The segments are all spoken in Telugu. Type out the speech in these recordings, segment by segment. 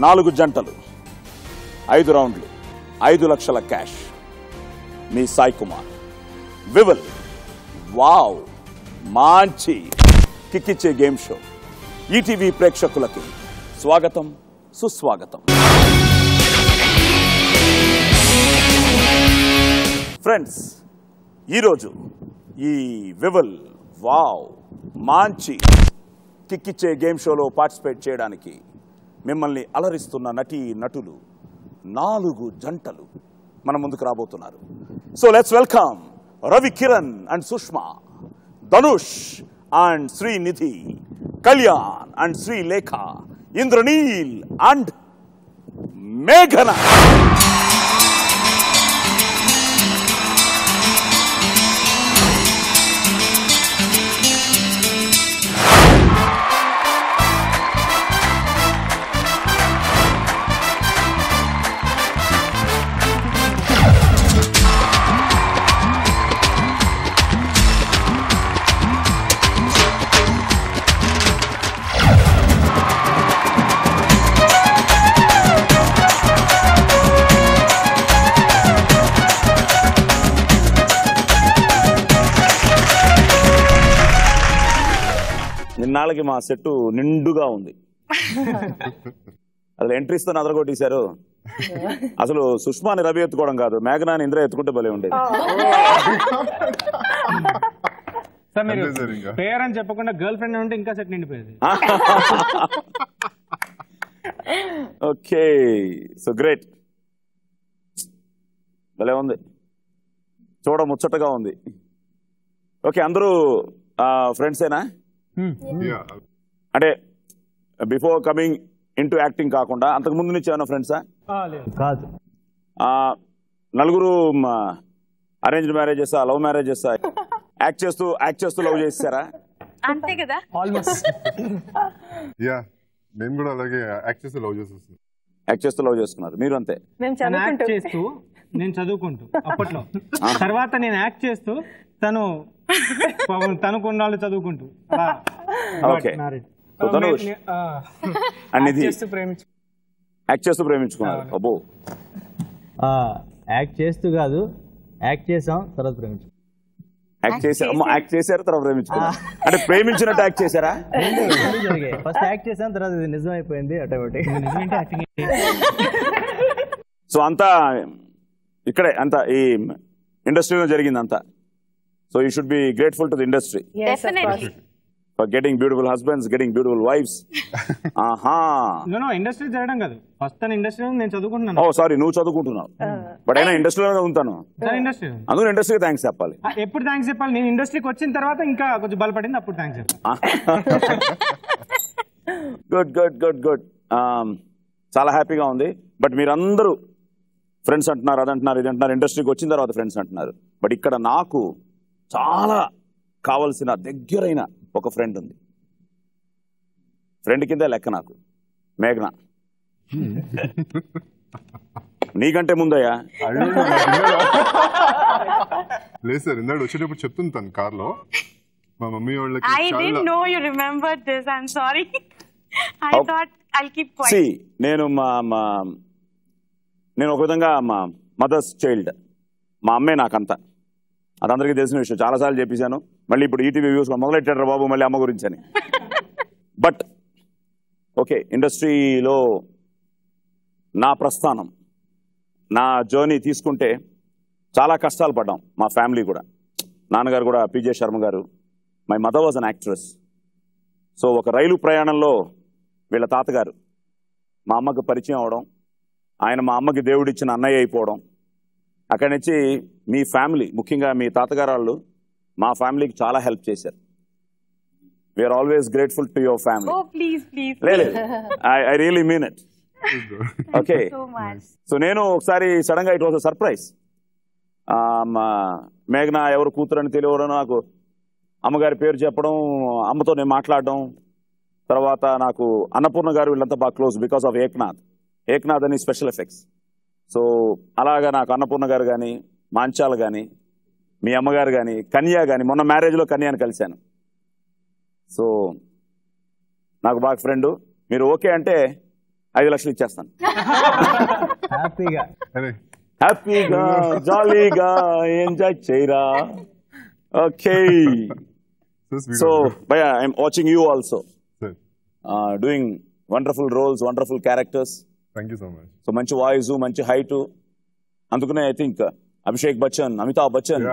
4 జంటలు, 5 రౌండ్లు, 5 లక్షల క్యాష్. మీ సాయి కుమార్. వివల్. వావ్, మంచి కిక్కిచ్చే గేమ్ షో. ఈటీవీ ప్రేక్షకులకి స్వాగతం, సుస్వాగతం. ఫ్రెండ్స్, ఈరోజు ఈ వివల్ వావ్ మంచి కిక్కిచ్చే గేమ్ షోలో పార్టిసిపేట్ చేయడానికి మిమ్మల్ని అలరిస్తున్న నటులు 4 జంటలు మన ముందుకు రాబోతున్నారు. So let's welcome Ravi Kiran and Sushma, Dhanush and Srinidhi, Kalyan and Srilekha, Indraneel and మేఘన. నిన్నాళ్ళకి మా సెట్ నిండుగా ఉంది. అసలు ఎంట్రీస్తో అదరగొట్టేశారు. అసలు సుష్మాని రవి ఎత్తుకోవడం కాదు, మేఘనాని ఇంద్ర ఎత్తుకుంటే భలే ఉండేది. పేరు అని చెప్పకుండా గర్ల్ ఫ్రెండ్ ఉంటే ఇంకా సెట్ నిండిపోయేది. Okay, so great. భలే ఉంది, చూడ ముచ్చటగా ఉంది. ఓకే, అందరూ ఫ్రెండ్సేనా? అంటే బిఫోర్ కమింగ్ ఇంటూ యాక్టింగ్ కాకుండా అంతకు ముందు నుంచి ఏమైనా ఫ్రెండ్సా? కాదు. నలుగురు arranged marriages, love marriages, act చేస్తూ లవ్ చేస్తారా? అంతే కదా. ఆల్మోస్ట్. యా, నేను కూడా అలాగే యాక్ట్ చేస్తూ లవ్ చేసేస్తాను. యాక్ట్ చేస్తూ లవ్ చేసుకున్నారు. మీరు అంతే? యాక్ట్ చేస్తూ నేను చదువుకుంటూ అప్పట్లో, తర్వాత నేను యాక్ట్ చేస్తూ తను కొన్నాళ్ళు చదువుకుంటూ. ఓకే, యాక్ట్ చేస్తూ ప్రేమించుకున్నారు. అబ్బో, యాక్ట్ చేస్తూ కాదు, యాక్ట్ చేసాం తర్వాత ప్రేమించుకున్నాం. యాక్ట్ చేశారు తర్వాత ప్రేమించుకున్నారు. అంటే ప్రేమించినట్టు యాక్ట్ చేశారా? ఫస్ట్ యాక్ట్ చేసాం, తర్వాత ఇది నిజం అయిపోయింది ఆటోమేటిక్. సో అంతా ఇక్కడే, అంతా ఈ ఇండస్ట్రీలో జరిగింది అంతా. So you should be grateful to the industry. Yes, definitely. For getting beautiful husbands, getting beautiful wives. No, industry జరగడం కాదు. ఫస్ట్ తన ఇండస్ట్రీలో నేను చదువుకుంటున్నాను. ఓ సారీ, నువ్వు చదువుకుంటున్నావు. బట్ అయినా ఇండస్ట్రీలోనే ఉంటాను. అందుకు ఇండస్ట్రీకి థ్యాంక్స్ చెప్పాలి. ఎప్పుడు థ్యాంక్స్ చెప్పాలి? నేను ఇండస్ట్రీకి వచ్చిన తర్వాత ఇంకా కొంచెం బలపడింది, అప్పుడు థ్యాంక్స్ చెప్పాలి. Good good good good. చాలా హ్యాపీగా ఉంది. బట్ మీరందరూ ఫ్రెండ్స్ అంటున్నారు, అదంటున్నారు, ఇది అంటున్నారు, ఇండస్ట్రీకి వచ్చిన తర్వాత ఫ్రెండ్స్ అంటున్నారు. బట్ ఇక్కడ నాకు చాలా కావలసిన దగ్గరైన ఒక ఫ్రెండ్ ఉంది. ఫ్రెండ్ కింద లెక్క నాకు మేఘన. నీకంటే ముందయ్యా? లేదు సార్, ఇందాక వచ్చేటప్పుడు చెప్తుంటాను కార్ లో మా మమ్మీ వాళ్ళకి. I didn't know you remembered this. I'm sorry. I thought I'll keep quiet. See, నేను ఒక విధంగా మా మదర్స్ చైల్డ్. మా అమ్మే నాకంతా. అదందరికీ తెలిసిన విషయం, చాలాసార్లు చెప్పేశాను. మళ్ళీ ఇప్పుడు ఈటీవీ వ్యూస్ మొదలెట్టారు బాబు మళ్ళీ అమ్మ గురించి అని. బట్ ఓకే, ఇండస్ట్రీలో నా ప్రస్థానం, నా జర్నీ తీసుకుంటే చాలా కష్టాలు పడ్డాం మా ఫ్యామిలీ కూడా. నాన్నగారు కూడా పిజే శర్మ గారు. My mother was an actress. So ఒక రైలు ప్రయాణంలో వీళ్ళ తాతగారు మా అమ్మకు పరిచయం అవడం, ఆయన మా అమ్మకి దేవుడిచ్చిన అన్నయ్య అయిపోవడం. అక్కడి నుంచి మీ ఫ్యామిలీ, ముఖ్యంగా మీ తాతగారు వాళ్ళు మా ఫ్యామిలీకి చాలా హెల్ప్ చేశారు. We are always grateful to your family. లేదు, I really mean it. Okay, so నేను ఒకసారి సడన్ గా ఇట్ వాజ్ అ సర్ప్రైజ్. మేఘన ఎవరు కూతురు అని తెలియడం, నాకు అమ్మగారి పేరు చెప్పడం, అమ్మతో నేను మాట్లాడడం, తర్వాత నాకు అన్నపూర్ణ గారు వీళ్ళంతా బాగా క్లోజ్ బికాస్ ఆఫ్ ఏక్నాథ్ అని స్పెషల్ ఎఫెక్ట్స్. సో అలాగా నాకు అన్నపూర్ణ గారు కానీ, మాంచాల్ కానీ, మీ అమ్మగారు కానీ, కన్యా కానీ, మొన్న మ్యారేజ్లో కన్యాని కలిశాను. సో నాకు బాగా ఫ్రెండ్. మీరు ఓకే అంటే 5 లక్షలు ఇచ్చేస్తాను. హ్యాపీగా అరే హ్యాపీగా జాలీగా ఎంజాయ్ చేయరా. Okay, so sweet. సో భయ్యా I'm watching you also sir doing wonderful roles, wonderful characters. Thank you so much. So మంచి వాయిస్, మంచి హైట్. అందుకనే I think Abhishek Bachchan, Amitabh Bachchan.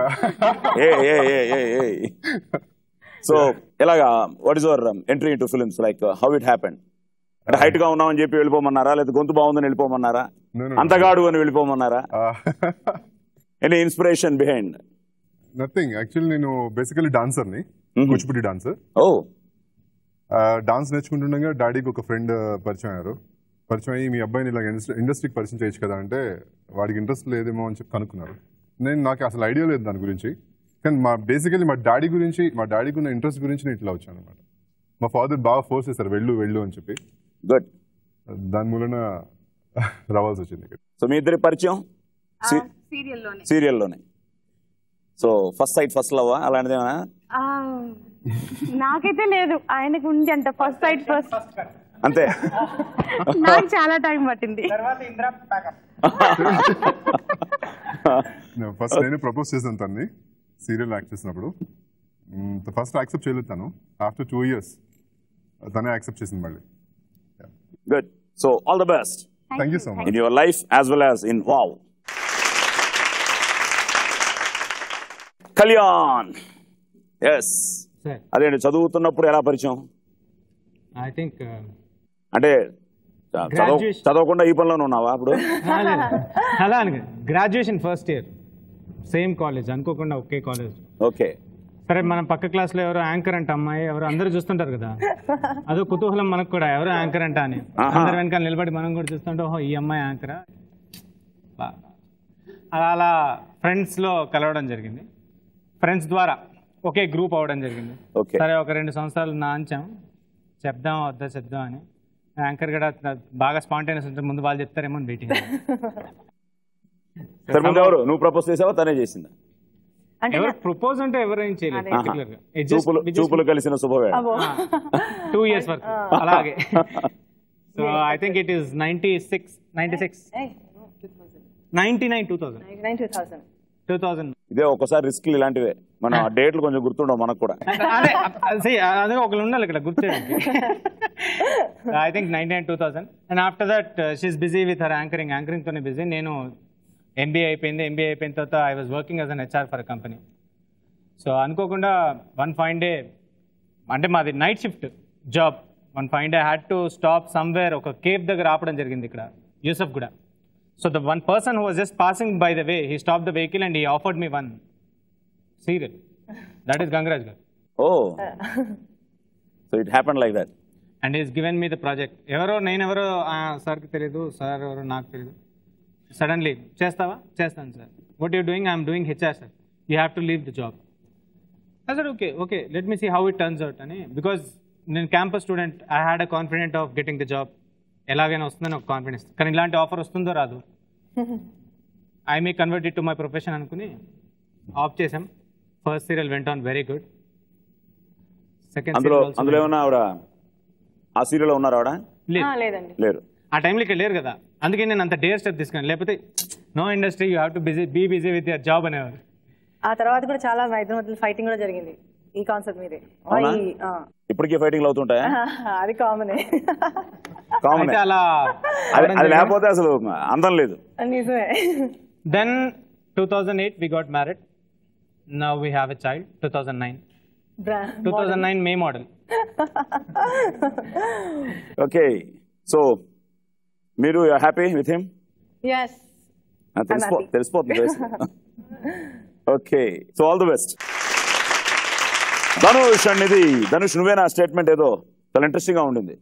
So ఎలాగా, what is your entry into films, like how it happened? అంటే హైట్ గా ఉన్నామని చెప్పి వెళ్ళిపోమన్నారా, లేదా గొంతు బాగుందని వెళ్ళిపోమన్నారా, అంతగాడు అని వెళ్ళిపోమన్నారా? Any inspiration behind? Nothing. Actually నేను బేసికలీ డాన్సర్ని, కూచిపూడి డాన్సర్. ఓ, డాన్స్ నేర్చుకుంటుండగా డాడీకి ఒక ఫ్రెండ్ పరిచయం అయ్యారు. పరిచయం అయ్యి మీ అబ్బాయిని ఇలా ఇండస్ట్రీకి పరిచయం చేయొచ్చు కదా అంటే, వాడికి ఇంట్రెస్ట్ లేదేమో అని చెప్పి కనుక్కున్నారు. నాకు అసలు ఐడియా లేదు దాని గురించి. కానీ బేసికలీ మా డాడీకి ఉన్న ఇంట్రెస్ట్ గురించి నేను ఇట్లా వచ్చాను అనమాట. మా ఫాదర్ బాగా ఫోర్స్ చేశారు, వెళ్ళు అని చెప్పి. గుడ్. దాని మూలన రావాల్సి వచ్చింది. సో మీ ఇద్దరి పరిచయం సీరియల్లోనే. So first sight first love అలాంటిదేమన్నా? నాకైతే లేదు, ఆయనకు ఉంది అంట ఫస్ట్ సైట్ ఫస్ట్. అంతే. నాకు చాలా టైం పట్టింది. ఫస్ట్ నేను ప్రపోజ్ చేశాను తన్ని సీరియల్ యాక్ట్ చేసినప్పుడు. ఫస్ట్ యాక్సెప్ట్ చేయలేదు తను. ఆఫ్టర్ 2 years తనే యాక్సెప్ట్ చేసింది మళ్ళీ. Good. So all the best thank you so much in your life as well as in Wow. Kalyan, yes, sir అదేంటి చదువుతున్నప్పుడు ఎలా పరిచయం? ఐ థింక్ అంటే Graduation. చదవకుండా ఈ పనిలోనే ఉన్నావా అప్పుడు? అలా అని graduation first year same college, అనుకోకుండా ఒకే కాలేజ్. ఓకే. సరే, మనం పక్క క్లాస్లో ఎవరో యాంకర్ అంట అమ్మాయి, ఎవరు అందరూ చూస్తుంటారు కదా, అదో కుతూహలం మనకు కూడా, ఎవరో యాంకర్ అంట అని. అందరు వెనకాల నిలబడి మనం కూడా చూస్తుంటే, ఓహో ఈ అమ్మాయి యాంకరా. అలా ఫ్రెండ్స్లో కలవడం జరిగింది. ఫ్రెండ్స్ ద్వారా ఒకే గ్రూప్ అవ్వడం జరిగింది. సరే, ఒక 2 సంవత్సరాలు నాంచాం, చెప్దాం అని. యాంకర్ కూడా బాగా స్పాంటేనియస్ ఉంటుంది, ముందు వాళ్ళు చెప్తారేమో అని వెయిటింగ్. ఎవరు నువ్వు ప్రపోజ్ చేసావా, తనే చేసిందా? ఎవరు ప్రపోజ్ అంటే ఎవరు ఏం చేయలేదు పర్టికులర్ గా. చూపులు కలిసిన శుభవేళ 2 years వరకు అలాగే. So I think it is 2000. ఇదే ఒకసారి రిస్క్ ఇలాంటివే, మన డేట్లు కొంచెం గుర్తుండవు మనకు కూడా. అదే ఒకళ్ళు ఉండాలి ఇక్కడ గుర్తుచేయడానికి. I think 99-2000. And after that she is busy with her anchoring తోనే బిజీ. నేను ఎంబీఏ అయిపోయిన తర్వాత I was working as an HR for a company. So అనుకోకుండా వన్ ఫైన్ డే, అంటే మాది night shift job, one fine day had to stop somewhere, ఒక కేఫ్ దగ్గర ఆపడం జరిగింది ఇక్కడ యూసఫ్ కూడా. So the one person who was just passing by the way, he stopped the vehicle and he offered me one serial. That is Gangaraj Garu. Oh. So it happened like that. And he's given me the project. Evaro neenevaro sir ki teliyadu, sir evaru naaku teliyadu. Suddenly, chestava? Chestanu sir. What are you doing? I am doing HR sir. You have to leave the job. I said okay, let me see how it turns out ani, because నేను campus student, I had a confident of getting the job. ఎలాగైనా వస్తుందని ఒక కాన్ఫిడెన్స్. కానీ ఇలాంటి ఆఫర్ వస్తుందో రాదు, I may convert it to my profession అనుకుని ఆఫ్ చేసాం. First serial went on very good. Second అందులో ఏమన్నా ఆవిడ ఆ సీరియల్లో ఉన్నారు? ఆవిడ లేరు ఆ టైంలో, ఇక్కడ లేరు కదా, అందుకే నేను అంత డేర్ స్టెప్ తీసుకున్నాను. లేకపోతే no industry, you have to be busy with your job అనేవారు. ఆ తర్వాత కూడా చాలా ఫైటింగ్ కూడా జరిగింది ఈ కాన్సెప్ట్ మీదే. ఇప్పటికీ ఫైటింగ్ అవుతుంటాయా? అది కామనే. అది లేకపోతే అసలు అందం లేదు. నిజమే. Then 2008 we got married. Now we have a child. 2009 May model. Okay, so మీరు హ్యాపీ విత్ హిమ్? Yes. తెలిసిపోతుంది. Okay, so all the best. Dhanush అండి, ధనుష్ నువ్వేనా స్టేట్మెంట్ ఏదో చాలా ఇంట్రెస్టింగ్ గా ఉండింది.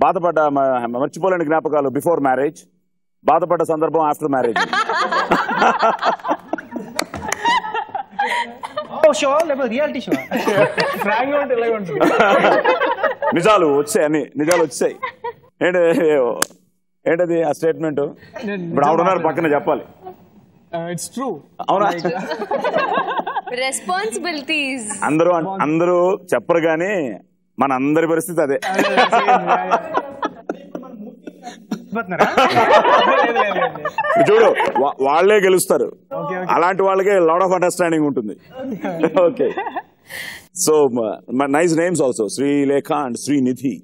బాధపడ్డ మర్చిపోలేని జ్ఞాపకాలు బిఫోర్ మ్యారేజ్, బాధపడ్డ సందర్భం ఆఫ్టర్ మ్యారేజ్. నిజాలు వచ్చాయి. ఏంటది ఆ స్టేట్మెంట్? ఇప్పుడు ఆవిడన్నారు పక్కన చెప్పాలి. It's true. అవునా? రెస్పాన్సిబిలిటీస్ అందరూ చెప్పరు కానీ మన అందరి పరిస్థితి అదే. మురిసిపోతున్నారా? చూడు వాళ్ళే గెలుస్తారు, అలాంటి వాళ్ళకే లాట్ ఆఫ్ అండర్స్టాండింగ్ ఉంటుంది. Okay, so nice names also, Srilekha and Srinidhi.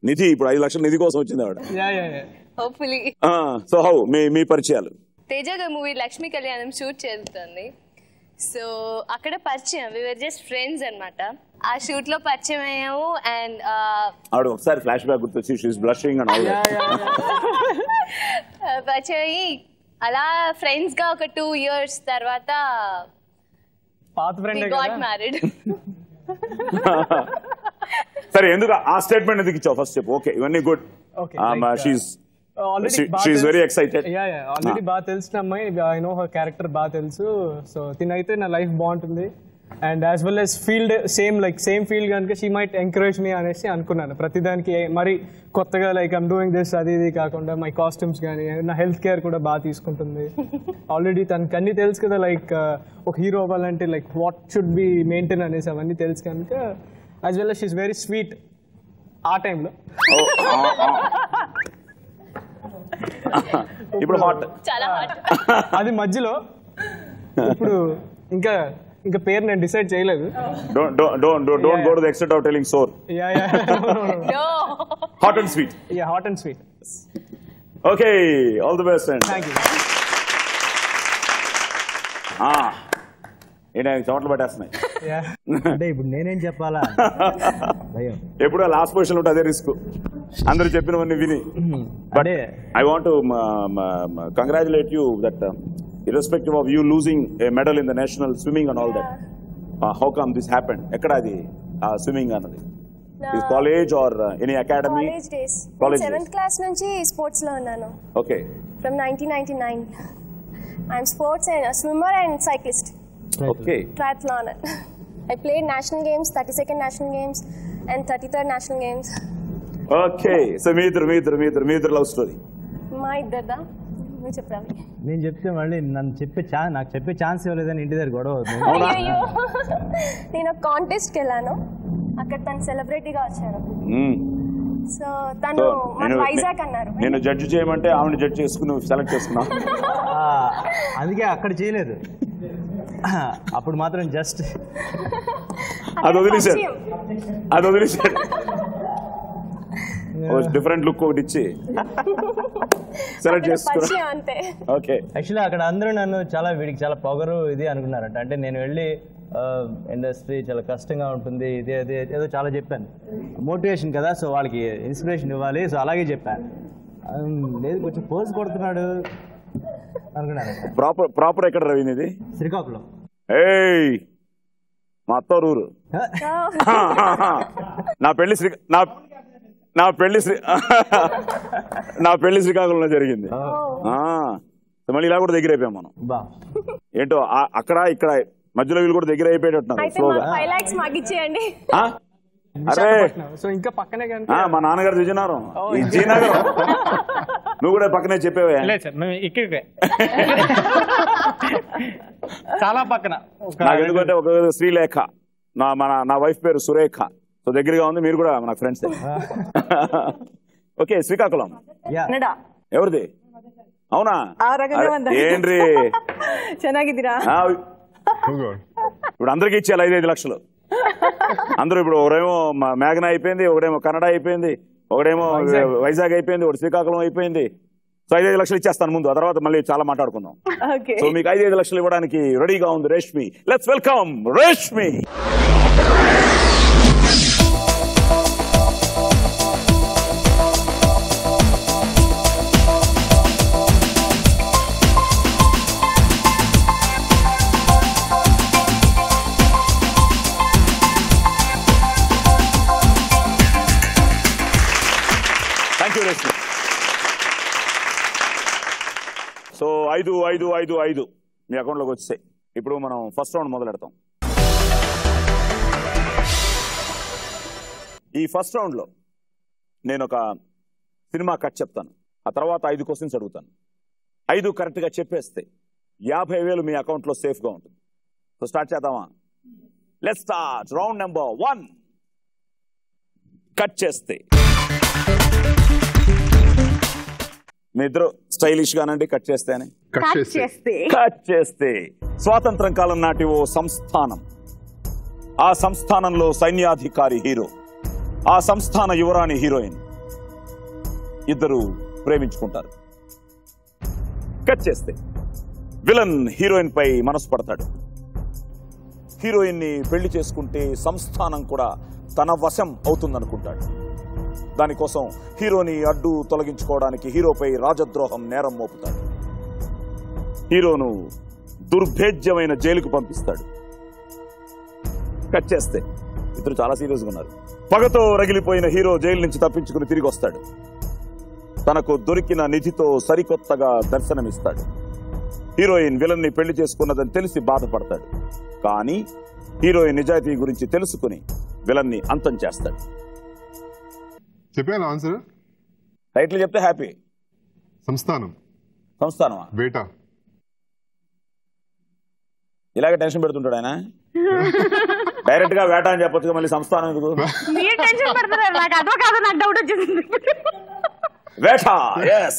Nidhi ఇప్పుడు 5 లక్షల నిధి కోసం వచ్చింది ఆవిడ. హోప్ఫుల్లీ. సో హౌ మీ పరిచయాలు? తేజ గారి మూవీ లక్ష్మీ కళ్యాణం షూట్ చేస్తుంది. సో అక్కడ పరిచయం, వి వర్ జస్ట్ ఫ్రెండ్స్ అన్నమాట. ఆ షూట్ లో పరిచయం అయ్యాము. అండ్ ఆవిడ ఒకసారి ఫ్లాష్ బ్యాక్ గుర్తొచ్చి షీఈస్ బ్లషింగ్ అండ్ ఆల్ పరిచయం అయ్యి అలా ఫ్రెండ్స్ గా ఒక 2 years తర్వాత పాత ఫ్రెండ్ గాట్ మ్యారీడ్. సరే, ఎందుకు ఆ స్టేట్మెంట్ ఎందుకు ఇచ్చావు ఫస్ట్ చెప్పు. ఓకే, ఇవన్నీ good. She is very excited. Already బాగా తెలిసిన అమ్మాయి, ఐ నో హర్ క్యారెక్టర్ బాగా తెలుసు. సో తినైతే నా లైఫ్ బాగుంటుంది. And as well as field same field కనుక షీ మైట్ ఎంకరేజ్ మీ అనేసి అనుకున్నాను. ప్రతిదానికి మరి కొత్తగా లైక్ ఐమ్ డూయింగ్ దిస్ అది ఇది కాకుండా మై కాస్ట్యూమ్స్ కానీ నా హెల్త్ కేర్ కూడా బాగా తీసుకుంటుంది. ఆల్రెడీ తనకు అన్నీ తెలుసు కదా, లైక్ ఒక హీరో అవ్వాలంటే like what should be maintain అనేసి అవన్నీ తెలుసు కనుక as well as she is very sweet ఆ టైంలో. ఇప్పుడు హాట్, చాలా హాట్. అది మధ్యలో. ఇప్పుడు ఇంకా పేరు నేను డిసైడ్ చేయలేదు. Don't go to the extent of telling సోర్. No. Hot and sweet. Hot and sweet. Okay, all the best. And thank you. ఏంటి చోట్ల పట్టేస్తున్నాయి. అంటే ఇప్పుడు నేనేం చెప్పాలా? ఎప్పుడో లాస్ట్ పొజిషన్ ఉంటే అదే రిస్క్, అందరూ చెప్పినవన్నీ విని. But I want to congratulate you that irrespective of you losing a medal in the national swimming and all that, how come this happened? Ekkada adi swimming anadi? Is college or any academy? College days. College 7th class nunchi sports lo unnanu. Okay. From 1999. I'm sports and a swimmer and cyclist. Okay. Triathlon. I played national games, 32nd national games and 33rd national games. Okay. So me idhar love story. మా ఇద్దరిదా? నువ్వు చెప్పాలి. నేను చెప్తే మళ్ళీ నాకు చెప్పే ఛాన్స్ ఇవ్వలేదని ఇంటి దగ్గర గొడవ అవుతుంది. అయ్యో, నేను ఒక కాంటెస్ట్కి వెళ్ళాను, అక్కడ తను సెలబ్రిటీగా వచ్చారు. సో తను వైజాగ్ అన్నారు. నేను జడ్జి చేయమంటే ఆవిడ జడ్జి చేసుకుని సెలెక్ట్ చేసుకున్నావు. అందుకే అక్కడ చేయలేదు. అప్పుడు మాత్రం జస్ట్ అది వదిలేశాడు. డిఫరెంట్ లుక్ ఒకటి ఇచ్చి సెలెక్ట్ చేసుకున్నా. అంతే. ఓకే. యాక్చువల్లీ అక్కడ అందరూ నన్ను వీడికి చాలా పొగరు ఇది అనుకున్నారంట. అంటే నేను వెళ్ళి ఇండస్ట్రీ చాలా కష్టంగా ఉంటుంది ఇది అది ఏదో చాలా చెప్పాను. మోటివేషన్ కదా, సో వాళ్ళకి ఇన్స్పిరేషన్ ఇవ్వాలి, సో అలాగే చెప్పాను. లేదు కొంచెం పోజ్ కొడుతున్నాడు అనుకున్నాను. ప్రాపర్ ఎక్కడ రవింది ఇది? శ్రీకాకుళం. ఏయ్, మా అత్తూరు. నా పెళ్లి శ్రీకాకుళంలో జరిగింది. మళ్ళీ ఇలా కూడా దగ్గర అయిపోయాం మనం. ఏంటో అక్కడ ఇక్కడ మధ్యలో వీళ్ళు కూడా దగ్గర అయిపోయేటట్టున్నారు స్లోగా. 5 lakhs మాకిచ్చేయండి. అరే సో ఇంకా పక్కనే మా నాన్నగారు విజయనగరం, విజయనగరం. నువ్వు కూడా పక్కనే చెప్పేవే? లేదు సార్, మేము ఇక్కడే చాలా పక్కన. నాకు ఎందుకంటే ఒక శ్రీలేఖ, నా వైఫ్ పేరు సురేఖ, సో దగ్గరగా ఉంది. మీరు కూడా నాకు ఫ్రెండ్స్. ఓకే, శ్రీకాకుళం ఎవరిది? అవునా? ఏంటి ಚೆನ್ನಾಗಿದ್ದೀರಾ? ఇప్పుడు అందరికి ఇచ్చేయాలి 5-5 లక్షలు. అందరూ ఇప్పుడు ఒకడేమో మేఘన అయిపోయింది, ఒకడేమో కన్నడ అయిపోయింది, ఒకడేమో వైజాగ్ అయిపోయింది, ఒకటి శ్రీకాకుళం అయిపోయింది. సో 5-5 లక్షలు ఇచ్చేస్తాను ముందు, ఆ తర్వాత మళ్ళీ చాలా మాట్లాడుకుందాం. సో మీకు 5-5 లక్షలు ఇవ్వడానికి రెడీగా ఉంది Reshmi. Let's welcome Reshmi. So 5 మీ అకౌంట్లోకి వచ్చాయి. ఇప్పుడు మనం ఫస్ట్ రౌండ్ మొదలెడతాం. ఈ ఫస్ట్ రౌండ్లో నేను ఒక సినిమా కట్ చెప్తాను, ఆ తర్వాత 5 క్వశ్చన్స్ అడుగుతాను. 5 కరెక్ట్గా చెప్పేస్తే 50,000 మీ అకౌంట్లో సేఫ్గా ఉంటుంది. సో స్టార్ట్ చేద్దామా? Let's start. Round number 1. Cut చేస్తే మీ ఇద్దరు స్టైలిష్ గానండి కట్ చేస్తే అని. కట్ చేస్తే స్వాతంత్రం కాలం నాటి ఓ సంస్థానం, ఆ సంస్థానంలో సైన్యాధికారి హీరో, ఆ సంస్థాన యువరాణి హీరోయిన్ ఇద్దరు ప్రేమించుకుంటారు. కట్ చేస్తే విలన్ హీరోయిన్ పై మనసు పడతాడు. హీరోయిన్ ని పెళ్లి చేసుకుంటే సంస్థానం కూడా తన వశం అవుతుందనుకుంటాడు. దానికోసం హీరోని అడ్డు తొలగించుకోవడానికి హీరోపై రాజద్రోహం నేరం మోపుతాడు. హీరోను దుర్భేద్యమైన జైలుకు పంపిస్తాడు. కట్ చేస్తే ఇద్దరు చాలా సీరియస్ గా ఉన్నారు. పగతో రగిలిపోయిన హీరో జైలు నుంచి తప్పించుకుని తిరిగి వస్తాడు. తనకు దొరికిన నిధితో సరికొత్తగా దర్శనమిస్తాడు. హీరోయిన్ విలన్ ని పెళ్లి చేసుకున్నదని తెలిసి బాధపడతాడు. కానీ హీరోయిన్ నిజాయితీ గురించి తెలుసుకుని విలన్ ని అంతం చేస్తాడు. చెప్పాను ఆన్సర్. టైటిల్ చెప్తే హ్యాపీ. సంస్థానం. సంస్థానమా? వేట. ఇలాగే టెన్షన్ పెడుతుంటాడు ఆయన. డైరెక్ట్ గా వేట అని చెప్పొచ్చు, మళ్ళీ సంస్థానం ఎందుకు? మీరు టెన్షన్ పడుతున్నారు, నాకు అదో కాదో నాకు డౌట్ వచ్చేసింది. వేట. yes.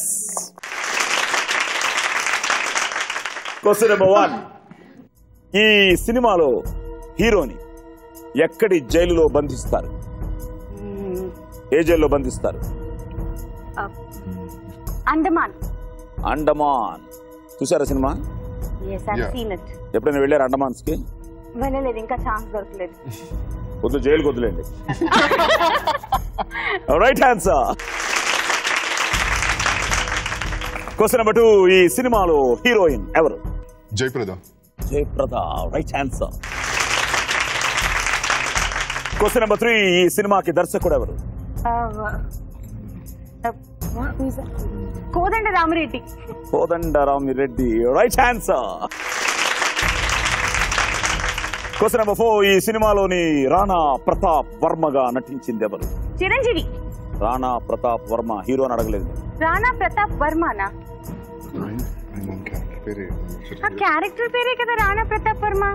Question number 1. ఈ సినిమాలో హీరోని ఎక్కడి జైలులో బంధిస్తారు? ఏ జైల్లో బంధిస్తారు? అండమాన్. అండమాన్. చూసారా cinema? yes I've seen it. ఎప్పుడైనా వెళ్ళారు అండమాన్స్ కి? వెళ్ళలేదు, ఇంకా ఛాన్స్ దొరకలేదు. వద్దు, జైలుకి వద్దులేండి. Right answer. Question number 2. ఈ సినిమాలో హీరోయిన్ ఎవరు? Jayaprada. Jayaprada. Right answer. Question number 3. ఈ సినిమాకి దర్శకుడు ఎవరు? Kodanda Ramireddy. Kodanda Ramireddy. Right answer. Question number 4. ఈ సినిమాలోని రాణా ప్రతాప్ వర్మగా నటించింది ఎవరు? చిరంజీవి. రాణా ప్రతాప్ వర్మ. హీరో అని అడగలేదు. రాణా ప్రతాప్ వర్మనా? ఆ క్యారెక్టర్ పేరే కదా రాణా ప్రతాప్ వర్మ.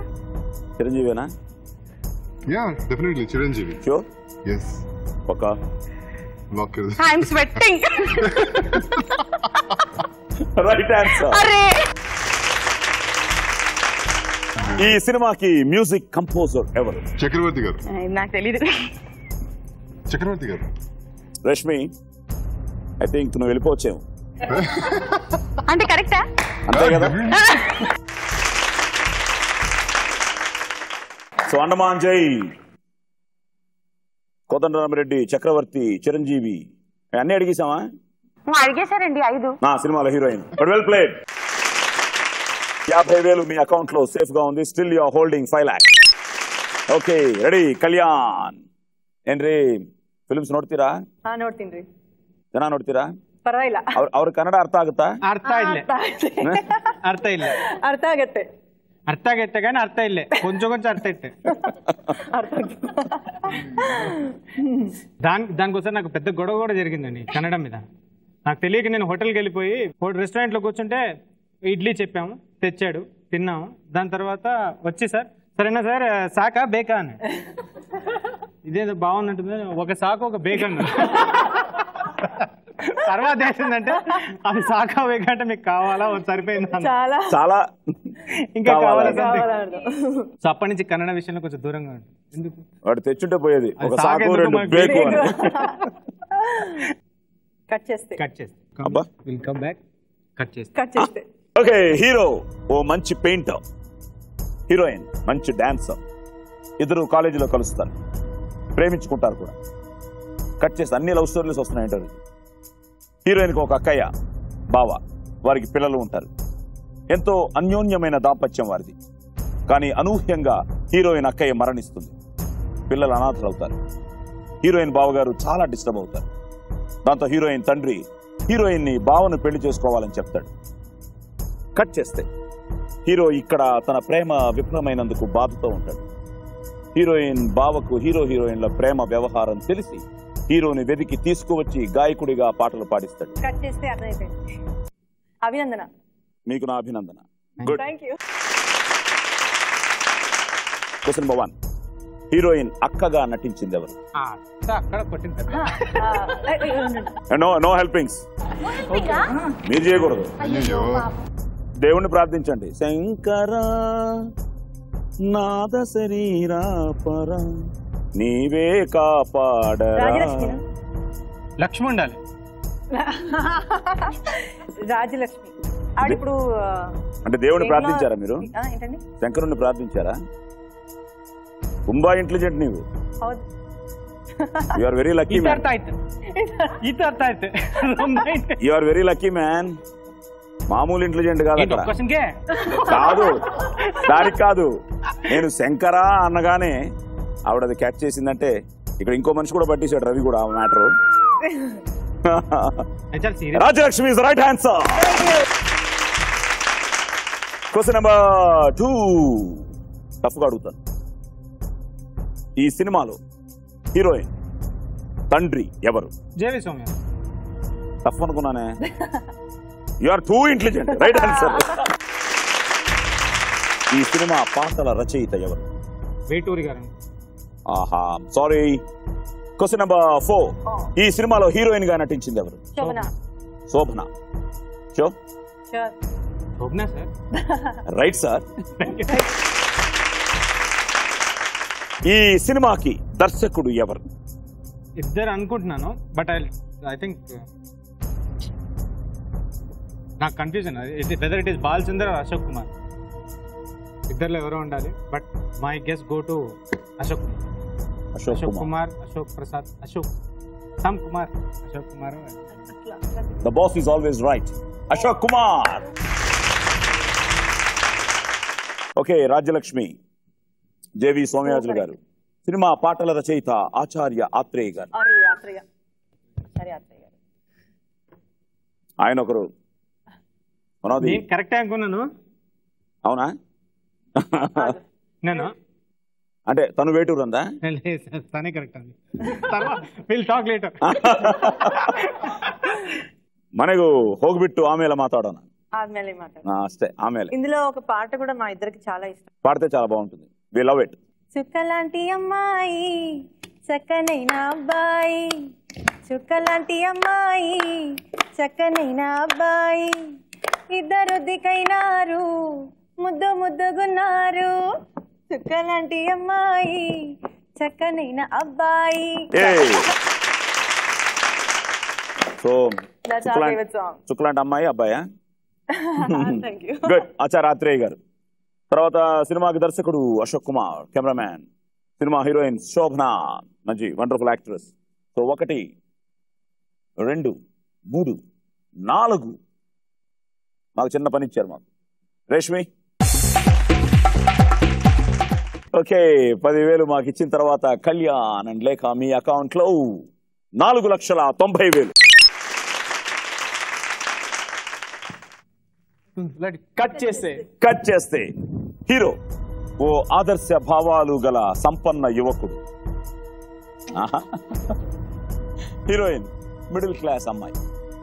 చిరంజీవేనా? Yeah definitely Chiranjeevi. Sure? yes. పక్కా? Lock. I am sweating. Right answer. అరే, ఈ సినిమాకి మ్యూజిక్ కంపోజర్ ఎవరు? చక్రవర్తి గారు. నాకు తెలీదు. చక్రవర్తి గారు. రష్మి, ఐ థింక్ నువ్వు వెళ్ళిపోవచ్చేమో. అంటే కరెక్టా? అంతే కదా? సో అండమాన్ జై, కోదండరామిరెడ్డి, చక్రవర్తి, చిరంజీవి అన్ని అడిగేసామా? అడిగేశారండి 5. నా సినిమాలో హీరోయిన్. But well played. 50,000 మీ అకౌంట్ లో సేఫ్ గా ఉంది. Still you are holding 5 lakhs. Okay, ready? Kalyan ಏನ್ರಿ ಫಿಲ್ಮ್ಸ್ ನೋಡ್ತೀರಾ? ನೋಡ್ತೀನಿ. ಜನ ನೋಡ್ತೀರಾ? ಪರವಾಗಿಲ್ಲ. ಅವ್ರ ಕನ್ನಡ ಅರ್ಥ ಆಗುತ್ತಾ? ಅರ್ಥ ಇಲ್ಲ. ಅರ್ಥ ಇಲ್ಲ. ಅರ್ಥ ಆಗತ್ತೆ. ಅರ್ಥ ಆಗತ್ತೆ కానీ అర్థ ఇల్లే, కొంచెం కొంచెం అర్థ అయితే. దానికోసం నాకు పెద్ద గొడవ కూడా జరిగిందండి కన్నడ మీద. నాకు తెలియక నేను హోటల్కి వెళ్ళిపోయి రెస్టారెంట్లో కూర్చుంటే ఇడ్లీ చెప్పాము, తెచ్చాడు, తిన్నాము. దాని తర్వాత వచ్చి సార్ సరేనా సార్ సాకా బేకా అని. ఇదేదో బాగున్నట్టుంది, ఒక సాకు ఒక బేక్ అన్న. తర్వాత ఏంటంటే అది సాకా బేక్ అంటే మీకు కావాలా సరిపోయింది చాలా ఇంకా కావాలా. సో అప్పటి నుంచి కన్నడ విషయంలో కొంచెం దూరంగా ఉంటుంది. ఎందుకు వాడు తెచ్చుంటే పోయేది ఒక సాకు రెండు బేకు అని. కట్ చేస్తే విల్ కమ్ బ్యాక్. కట్ చేస్తే ఓకే. హీరో ఓ మంచి పెయింటర్, హీరోయిన్ మంచి డాన్సర్. ఇద్దరు కాలేజీలో కలుస్తారు, ప్రేమించుకుంటారు కూడా. కట్ చేస్తే అన్ని లవ్ స్టోరీస్ వస్తున్నాయి ఇంటర్వ్యూ. హీరోయిన్కి ఒక అక్కయ్య, బావ, వారికి పిల్లలు ఉంటారు. ఎంతో అన్యోన్యమైన దాంపత్యం వారిది. కానీ అనూహ్యంగా హీరోయిన్ అక్కయ్య మరణిస్తుంది. పిల్లలు అనాథలవుతారు. హీరోయిన్ బావగారు చాలా డిస్టర్బ్ అవుతారు. దాంతో హీరోయిన్ తండ్రి హీరోయిన్ ని బావను పెళ్లి చేసుకోవాలని చెప్తాడు. కట్ చేస్తే హీరో ఇక్కడ తన ప్రేమ విఫలమైనందుకు బాధతో ఉంటాడు. హీరోయిన్ బావకు హీరోయిన్ల ప్రేమ వ్యవహారం తెలిసి హీరోని వెతికి తీసుకువచ్చి గాయకుడిగా పాటలు పాడిస్తాడు. కట్ చేస్తే అర్థమైపోయింది. అభినందన. మీకు నా అభినందన. Good. Thank you. Question number 1. Heroine అక్కగా నటించింది ఎవరు? అక్కడ కొట్టింది. నో హెల్పింగ్స్, మీరు చేయకూడదు. దేవుణ్ణి ప్రార్థించండి. శంకరా నాద శరీరా పర నీవే కాపాడరా. లక్ష్మి ఉండాలి. రాజలక్ష్మి ఆవిడ ఇప్పుడు అంటే దేవుణ్ణి ప్రార్థించారా మీరు? ఏంటండి? శంకరుణ్ణి ప్రార్థించారా? కుంభా ఇంటెలిజెంట్ నీవు. You are very lucky man. You are very lucky man. మామూలు ఇంటెలిజెంట్ కాదు అక్కడ. కాదు, దానికి కాదు. నేను శంకరా అనగానే ఆవిడ అది క్యాచ్ చేసిందంటే ఇక్కడ ఇంకో మనిషి కూడా పట్టేశాడు, రవి కూడా. ఆ matter. Rajalakshmi is right answer. Question number 2 టఫ్గా అడుగుతాను. ఈ సినిమాలో హీరోయిన్ తండ్రి ఎవరు? జేవి సౌమ్య. టఫ్ అనుకున్నానే. You are too intelligent. Right answer. ఈ సినిమా పాటల రచయిత ఎవరు? వేటూరి గారు. ఆహా, సారీ. క్వశ్చన్ నెంబర్ 4 ఈ సినిమాలో హీరోయిన్ గా నటించింది ఎవరు? Shobhana. Shobhana sir. Right sir. ఈ సినిమాకి దర్శకుడు ఎవరు? ఇద్దరు అనుకుంటున్నాను, బట్ ఐ థింక్ నాకు confusion whether it is Balachander or Ashok Kumar. ఇద్దరులో ఎవరో ఉండాలి, but my guess go to Ashok Kumar. Ashok Kumar, Ashok Prasad, Ashok some Kumar, Ashok Kumar. The boss is always right. Ashok Kumar. Okay, Rajyalakshmi. J V Somayajulu గారు. సినిమా పాటల రచయిత ఆచార్య ఆత్రేయ గారు. ఆయన ఒకరు. కరెక్ట్ అనుకున్నాను. అవునా? నేను అంటే తను వేటూరు అందా? తనే కరెక్ట్ అండి. Will talk later. మనకు ಹೋಗ್ಬಿಟ್ಟು ಆಮೇಲೆ ಮಾತಾಡೋಣ. అಷ್ಟೇ, ఆಮೇಲೆ. ఇందులో ఒక పాట కూడా మా ఇద్దరికి చాలా ఇష్టం. పాడితే చాలా బాగుంటుంది. We love it. చుక్కలాంటి అమ్మాయి చక్కనైన అబ్బాయి, చుక్కలాంటి అమ్మాయి చక్కనైన అబ్బాయి, ఇద్దరు దికైనారు ముద్దు ముద్దుగున్నారు, చుక్కలాంటి అమ్మాయి చక్కనైన అబ్బాయి. సో చుక్కలాంటి అమ్మాయి అబ్బాయా? గుడ్. ఆచార్య ఆత్రేయ గారు. తర్వాత సినిమాకి దర్శకుడు Ashok Kumar, cameraman. Cinema heroine Shobhana, మంచి వండర్ఫుల్ యాక్ట్రెస్. సో 1, 2, 3, 4 మాకు చిన్న పని ఇచ్చారు మాకు. రేష్మి. ఓకే, 10,000 మాకు ఇచ్చిన తర్వాత కళ్యాణ్ అండ్ లేఖ మీ అకౌంట్ లో 4,90,000. కట్ చేస్తే హీరో ఓ ఆదర్శ భావాలు గల సంపన్న యువకుడు. హీరోయిన్ మిడిల్ క్లాస్ అమ్మాయి.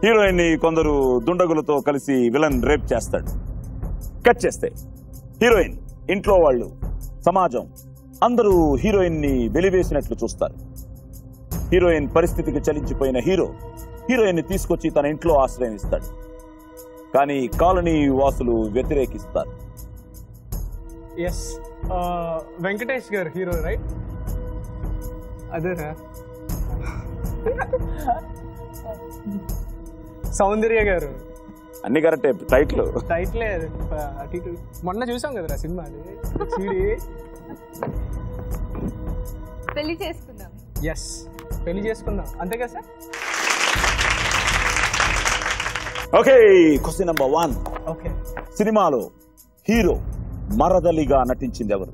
హీరోయిన్ ని కొందరు దుండగులతో కలిసి విలన్ రేప్ చేస్తాడు. కట్ చేస్తే హీరోయిన్ ఇంట్లో వాళ్ళు, సమాజం అందరూ హీరోయిన్ ని వెలివేసినట్లు చూస్తారు. హీరోయిన్ పరిస్థితికి చలించిపోయిన హీరో హీరోయిన్ ని తీసుకొచ్చి తన ఇంట్లో ఆశ్రయం ఇస్తాడు. కానీ కాలనీ వాసులు వ్యతిరేకిస్తారు. ఎస్, వెంకటేష్ గారు హీరో రైట్? అదేనా? సౌందర్య గారు. అన్ని కరెక్టే. టైటిల్ మొన్న చూసాం కదరా సినిమా. పెళ్లి చేసుకుందాం. ఎస్, పెళ్లి చేసుకుందాం, అంతే కదా sir? Okay, question number 1. Okay, సినిమాలో హీరో మరదలిగా నటించింది ఎవరు?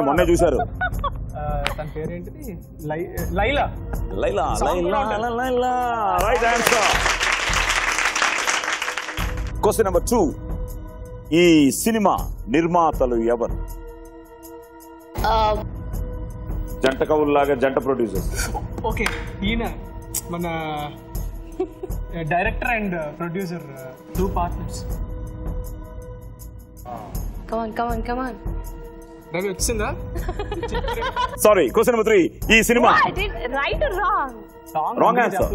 మొన్నే చూశారు. తన పేరేంటిది? Laila. Right answer. Question number 2. ఈ సినిమా నిర్మాతలు ఎవరు? జంట కవుల్లాగా జంట ప్రొడ్యూసర్స్. ఓకే, ఈయన మన డైరెక్టర్ అండ్ ప్రొడ్యూసర్, 2 పార్ట్నర్స్. కమాన్ రవి వచ్చిందా? Sorry, question number 3. ఈ cinema right are wrong? Wrong answer.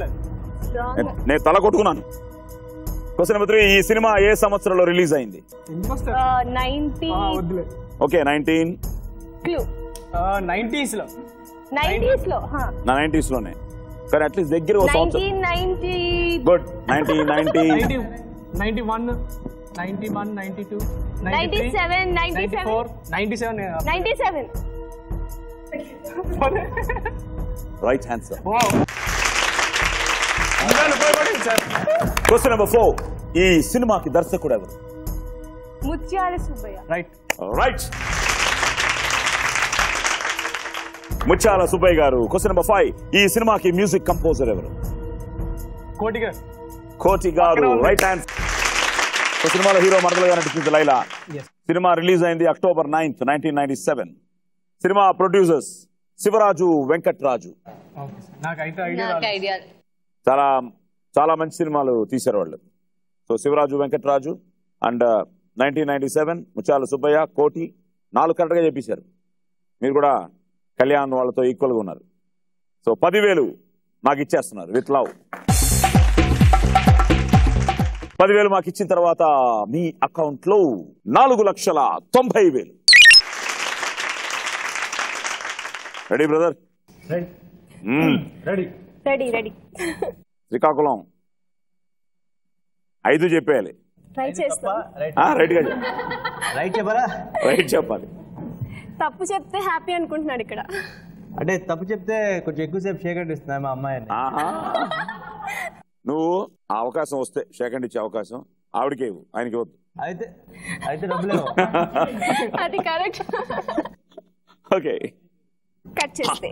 నేను తల కొట్టుకున్నాను. Question number 3. ఈ సినిమా ఏ సంవత్సరంలో రిలీజ్ అయింది? 90 వద్దులే. ఓకే, 19 క్లూ 90s లో. 90s లో. నా 90s లోనే, కానీ అట్లీస్ట్ దగ్గర ఒక సంవత్సరం. 1990. Good. 1990, 91, 91, 92, 97, 94, 97. 97. Right answer. Wow. Question number 4. ఈ సినిమాకి దర్శకుడు ఎవరు? ముత్యాల సుబ్బయ్య. రైట్. రైట్, ముత్యాల సుబ్బయ్య గారు. Question number 5. ఈ సినిమాకి మ్యూజిక్ కంపోజర్ ఎవరు? కోటి గారు. కోటి గారు. Right answer. సినిమాలో హీరో మరదలుగా నటించింది లైలా. సినిమా రిలీజ్ అయింది October 9th, 1997. Cinema producers Shivaraju Venkatraju. నాకైతే ఐడియా. చాలా చాలా మంచి సినిమాలు తీశారు వాళ్ళు. సో శివరాజు వెంకట్రాజు అండ్ 1997 ముత్యాల సుబ్బయ్య, కోటి 4 కరెక్ట్గా చెప్పేశారు. మీరు కూడా కళ్యాణ్ వాళ్ళతో ఈక్వల్గా ఉన్నారు. సో 10,000 మాకు ఇచ్చేస్తున్నారు విత్ లవ్. 10,000 మాకు ఇచ్చిన తర్వాత మీ అకౌంట్లో 4,90,000. Ready brother? రెడీ. శ్రీకాకుళం 5 చెప్పేయాలి. ట్రై చేస్తా. రైట్గా రైట్ చెప్పరా? రైట్ చెప్పాలి. తప్పు చెప్తే హ్యాపీ అనుకుంటున్నాడు ఇక్కడ. అంటే తప్పు చెప్తే కొంచెం ఎక్కువసేపు షేక్ ఇస్తున్నా మా అమ్మాయిని. నువ్వు ఆ అవకాశం వస్తే సెకండ్ ఇచ్చే అవకాశం ఆవిడకే ఇవ్వు, ఆయనకి వద్దు. అయితే డబ్బులు. అది కరెక్ట్. ఓకే, కట్ చేస్తే.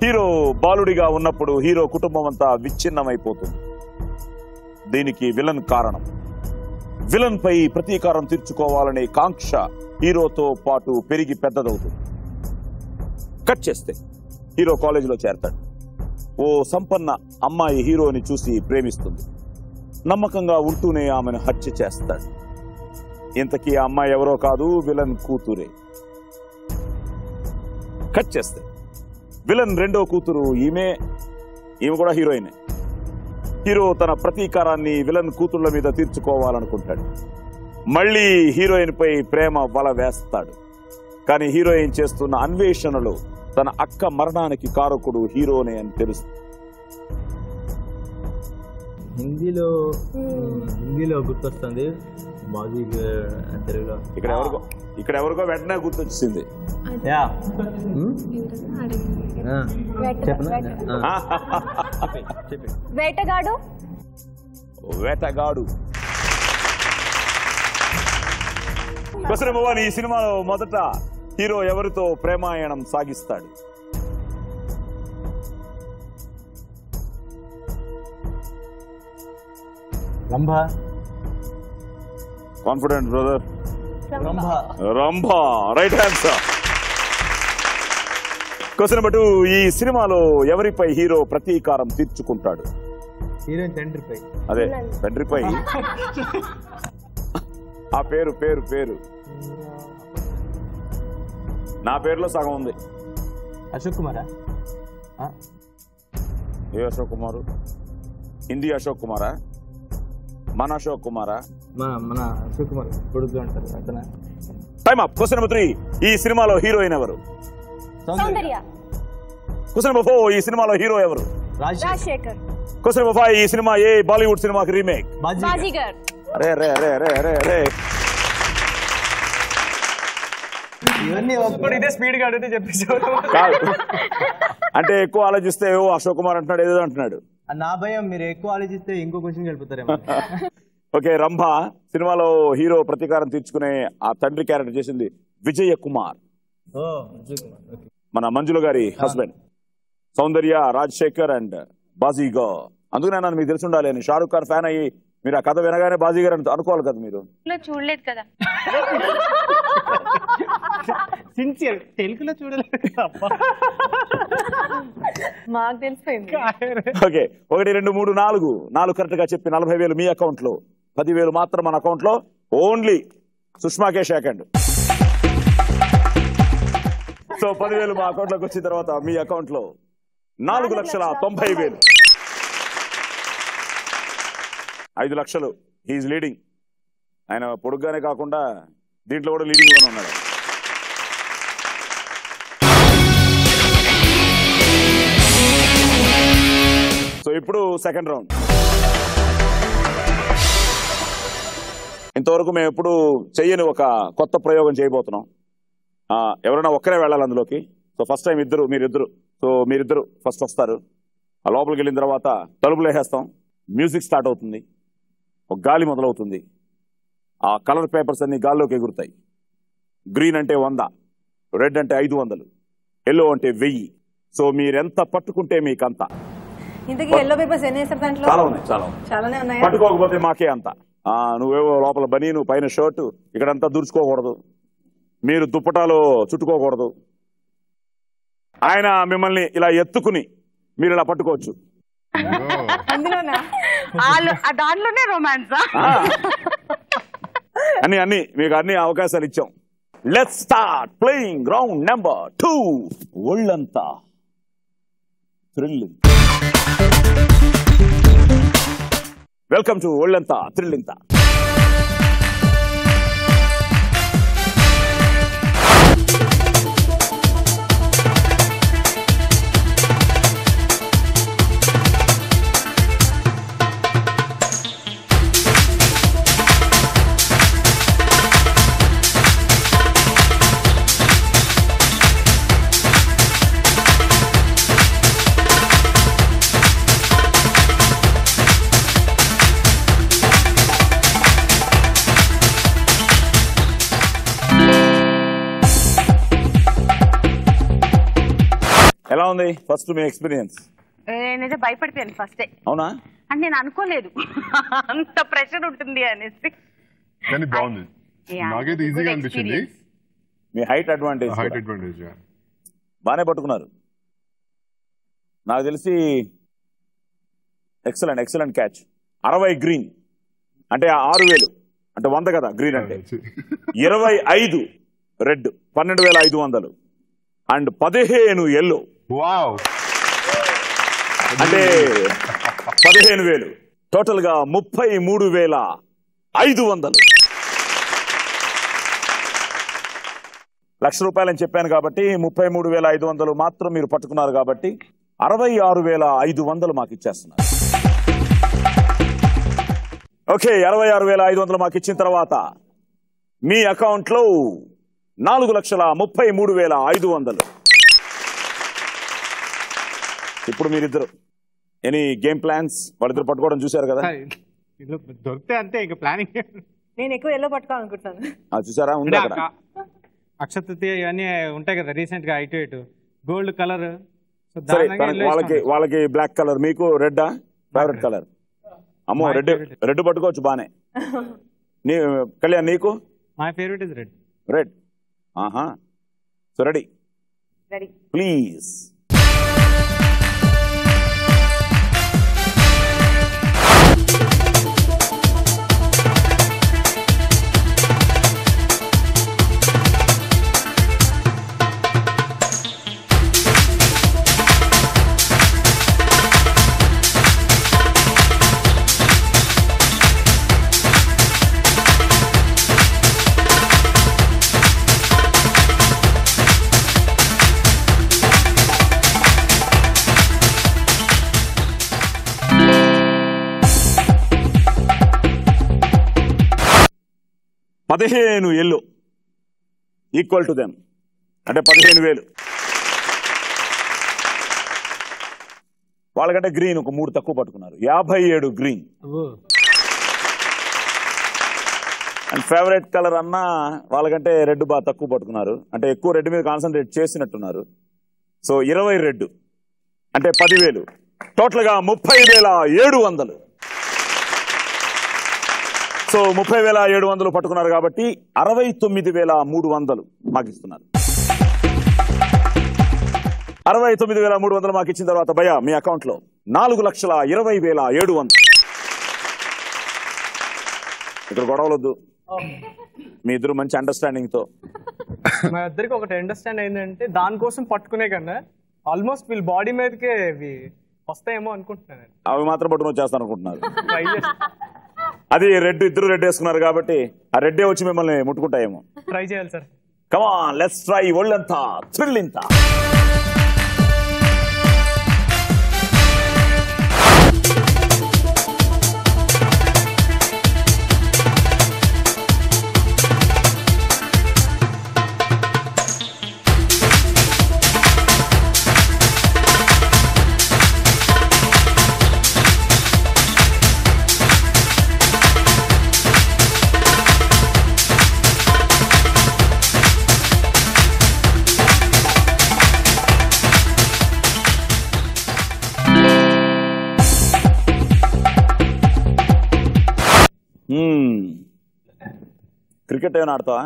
హీరో బాలుడిగా ఉన్నప్పుడు హీరో కుటుంబం అంతా విచ్ఛిన్నమైపోతుంది. దీనికి విలన్ కారణం. విలన్ పై ప్రతీకారం తీర్చుకోవాలనే కాంక్ష హీరోతో పాటు పెరిగి పెద్దదవుతుంది. కట్ చేస్తే హీరో కాలేజీలో చేరతాడు. ఓ సంపన్న అమ్మాయి హీరోని చూసి ప్రేమిస్తుంది. నమ్మకంగా ఉంటూనే ఆమెను హత్య చేస్తాడు. ఇంతకీ ఆ అమ్మాయి ఎవరో కాదు, విలన్ కూతురే. కట్ చేస్తే విలన్ రెండో కూతురు, ఈమె కూడా హీరోయినే. హీరో తన ప్రతీకారాన్ని విలన్ కూతుళ్ళ మీద తీర్చుకోవాలనుకుంటాడు. మళ్ళీ హీరోయిన్ పై ప్రేమ వల వేస్తాడు. కానీ హీరోయిన్ చేస్తున్న అన్వేషణలో తన అక్క మరణానికి కారకుడు హీరోనే అని తెలుస్తుంది. హిందీలో గుర్తొస్తుంది తెలుగులో. ఇక్కడ ఎవరికో వెంటనే గుర్తొచ్చింది. వేటగాడు. Question number 1. ఈ సినిమాలో మొదట హీరో ఎవరితో ప్రేమాయణం సాగిస్తాడు? Rambha. Confident brother? Rambha. Right answer. Question number 2. ఈ సినిమాలో ఎవరిపై హీరో ప్రతీకారం తీర్చుకుంటాడు? హీరోయిన్ తండ్రిపై. అదే తండ్రిపై. ఆ పేరు పేరు పేరు నా పేరులో సగం ఉంది. అశోక్ కుమారా? ఏ అశోక్ కుమారు? హిందీ అశోక్ కుమారా? మన అశోక్ కుమారా? మన అశోక్ కుమార్ కొడుకు అంటారు అతను. Time up. Question number 3. ఈ సినిమాలో హీరోయిన్ ఎవరు? సౌందర్య. Question number 4. ఈ సినిమాలో హీరో ఎవరు? రాజశేఖర్. Question number 5. ఈ సినిమా ఏ బాలీవుడ్ సినిమాకి రీమేక్? బాజీగర్. అరే రే రే రే రే రే. ఇవన్నీ ఇదే స్పీడ్ గా అడిగితే చెప్పేసారు. అంటే ఎక్కువ ఆలోచిస్తే ఏవో అశోక్ కుమార్ అంటున్నాడు, ఏదో అంటున్నాడు. నా భయం మీరు ఎక్కువ ఆలోచిస్తే ఇంకో క్వశ్చన్ గడిపోతారేమో. ఓకే, రంభ సినిమాలో హీరో ప్రతీకారం తీర్చుకునే ఆ తండ్రి క్యారెక్టర్ చేసింది విజయ్ కుమార్, మన మంజుల గారి husband. Soundarya, Rajasekhar and Baazigar. అందుకనే నన్ను మీకు తెలిసి ఉండాలి, నేను షారూక్ ఖాన్ ఫ్యాన్ అయ్యి మీరు ఆ కథ వినగానే బాజీగర్ అని అనుకోవాలి కదా. మీరు చూడలేదు కదా. సిన్సియర్ తెలుగులో చూడలేదు. మాకు తెలిసిపోయింది. ఓకే, 1 2 3 4 కరెక్ట్ గా చెప్పి 40,000 మీ అకౌంట్ లో, 10,000 మాత్రం మన అకౌంట్ లో. Only సుష్మాకే second. సో 10,000 మా అకౌంట్లోకి వచ్చిన తర్వాత మీ అకౌంట్లో 4,90,000. 5 లక్షలు. He is leading. ఆయన పొడుగ్గానే కాకుండా దీంట్లో కూడా లీడింగ్ లోనే ఉన్నాడు. సో ఇప్పుడు సెకండ్ రౌండ్. ఇంతవరకు మేము ఎప్పుడు చెయ్యని ఒక కొత్త ప్రయోగం చేయబోతున్నాం. ఎవరైనా ఒక్కరే వెళ్ళాలి అందులోకి. సో ఫస్ట్ టైం మీరిద్దరు ఫస్ట్ వస్తారు. ఆ లోపలికి వెళ్ళిన తర్వాత తలుపులు వేసేస్తాం. మ్యూజిక్ స్టార్ట్ అవుతుంది. ఒక గాలి మొదలవుతుంది. ఆ కలర్ పేపర్స్ అన్ని గాల్లోకి ఎగురుతాయి. గ్రీన్ అంటే 100, రెడ్ అంటే 500, ఎల్లో అంటే 1000. సో మీరెంత పట్టుకుంటే మీకంత. ఇంతకీ ఎల్లో పేపర్స్ ఎన్ని వేస్తారు దాంట్లో? చాలానే ఉన్నాయి. పట్టుకోకపోతే మాకే అంత. నువ్వేవో లోపల బనీను పైన షర్టు ఇక్కడంతా దుర్చుకోకూడదు. మీరు దుప్పటాలో చుట్టుకోకూడదు. ఆయన మిమ్మల్ని ఇలా ఎత్తుకుని మీరు ఇలా పట్టుకోవచ్చు. దాంట్లోనే రొమాన్స్. అన్ని మీకు అన్ని అవకాశాలు ఇచ్చాం. Let's start playing round number 2. ఒళ్ళంతా థ్రిల్లింగ్. వెల్కమ్ టు ఒళ్ళంతా థ్రిల్లింగ్. ఎలా ఉంది ఫస్ట్ మీ ఎక్స్పీరియన్స్? నేనైతే భయపడిపోయాను ఫస్టే. అవునా? అంటే నేను అనుకోలేదు అంత ప్రెషర్ ఉంటుంది అనేసి. కానీ బాగుంది. నాకైతే ఈజీగా అనిపించింది. మీ హైట్ అడ్వాంటేజ్ బాగానే పట్టుకున్నారు. నాకు తెలిసి ఎక్సలెంట్ క్యాచ్. 60 గ్రీన్ అంటే 6,000 అంటే 100 కదా గ్రీన్ అంటే. 25 రెడ్ 12,500 అండ్ 15 ఎల్లో అంటే 15,000. టోటల్ గా 33,500. ₹1,00,000 అని చెప్పాను కాబట్టి 33,500 మాత్రం మీరు పట్టుకున్నారు కాబట్టి 66,500 మాకు ఇచ్చేస్తున్నారు. ఓకే, 66,500 మాకు ఇచ్చిన తర్వాత మీ అకౌంట్లో 4,33,500. ఇప్పుడు మీరిద్దరు ఎనీ గేమ్ ప్లాన్స్? వాళ్ళిద్దరు పట్టుకోవడం చూశారు కదా. దొరికితే అంతే ఇంకా ప్లానింగ్. నేను ఎక్కువ ఎల్లో పట్టుకోవాలనుకుంటున్నాను. చూసారా ఉంది అక్కడ. అక్షతృతీయ ఇవన్నీ ఉంటాయి కదా రీసెంట్ గా ఇటు గోల్డ్ కలర్. వాళ్ళకి బ్లాక్ కలర్, మీకు రెడ్ ఫేవరెట్ కలర్. అమ్మో రెడ్ పట్టుకోవచ్చు బానే. కళ్యాణ్ నీకు? My favourite is red. So ready please. $15 yellow equal to them అంటే 15,000. వాళ్ళకంటే గ్రీన్ ఒక 3 తక్కువ పట్టుకున్నారు. 57 గ్రీన్. అండ్ ఫేవరెట్ కలర్ అన్నా వాళ్ళకంటే రెడ్ బాగా తక్కువ పట్టుకున్నారు. అంటే ఎక్కువ రెడ్ మీద కాన్సన్ట్రేట్ చేసినట్టున్నారు. సో 20 రెడ్ అంటే 10,000. టోటల్గా 30,700. సో 30,700 పట్టుకున్నారు కాబట్టి 69,300 మాకు ఇస్తున్నారు. 69,300 మాకు ఇచ్చిన తర్వాత భయ్యా మీ అకౌంట్లో 4,20,700. ఇక్కడ గొడవలొద్దు. మీ ఇద్దరు మంచి అండర్స్టాండింగ్ తో మా ఇద్దరికి ఒకటి అండర్స్టాండ్ అయిందంటే దానికోసం పట్టుకునే కన్నా ఆల్మోస్ట్ వీళ్ళ బాడీ మీదకే ఇవి వస్తాయేమో అనుకుంటున్నాను. అవి మాత్రం పట్టుకుని వచ్చేస్తాను అనుకుంటున్నారు. ట్రై చేసి అది రెడ్, ఇద్దరు రెడ్ వేసుకున్నారు కాబట్టి ఆ రెడ్డే వచ్చి మిమ్మల్ని ముట్టుకుంటాయేమో. ట్రై చేయాలి సార్. Come on let's try. ఒళ్ళంతా థ్రిల్ ఇంత. క్రికెట్ ఏమైనా ఆడతావా?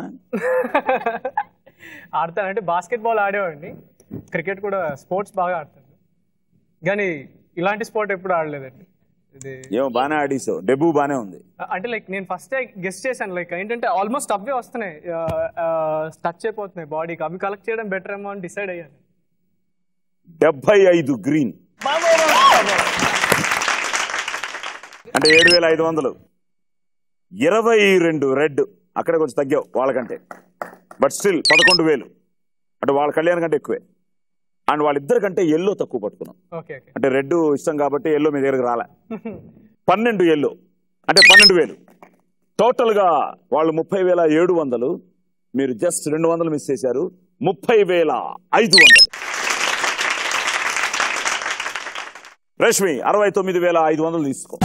ఆడతాను అంటే బాస్కెట్బాల్ ఆడేవాడిని. క్రికెట్ కూడా స్పోర్ట్స్ బాగా ఆడతాను, కానీ ఇలాంటి స్పోర్ట్ ఎప్పుడు ఆడలేదండి. ఇది ఏమో బాగానే ఆడేసావు, డెబ్యూ బాగానే ఉంది. అంటే లైక్ నేను ఫస్ట్ గెస్ట్ చేశాను, లైక్ ఏంటంటే ఆల్మోస్ట్ అవే వస్తున్నాయి, టచ్ అయిపోతున్నాయి బాడీకి, అవి కలెక్ట్ చేయడం బెటర్ ఏమో అని డిసైడ్ అయ్యాను. 75 గ్రీన్ అంటే 7500. 22 రెడ్, అక్కడే కొంచెం తగ్గావు వాళ్ళకంటే, బట్ స్టిల్ 11,000 అంటే వాళ్ళ కళ్యాణ్ కంటే ఎక్కువే. అండ్ వాళ్ళిద్దరికంటే ఎల్లో తక్కువ పట్టుకున్నాం. అంటే రెడ్ ఇష్టం కాబట్టి ఎల్లో మీ దగ్గరకు రాలే. 12 ఎల్లో అంటే 12,000. టోటల్గా వాళ్ళు 30,700, మీరు జస్ట్ 200 మిస్ చేశారు. 30,500. రష్మి 69,500 తీసుకో.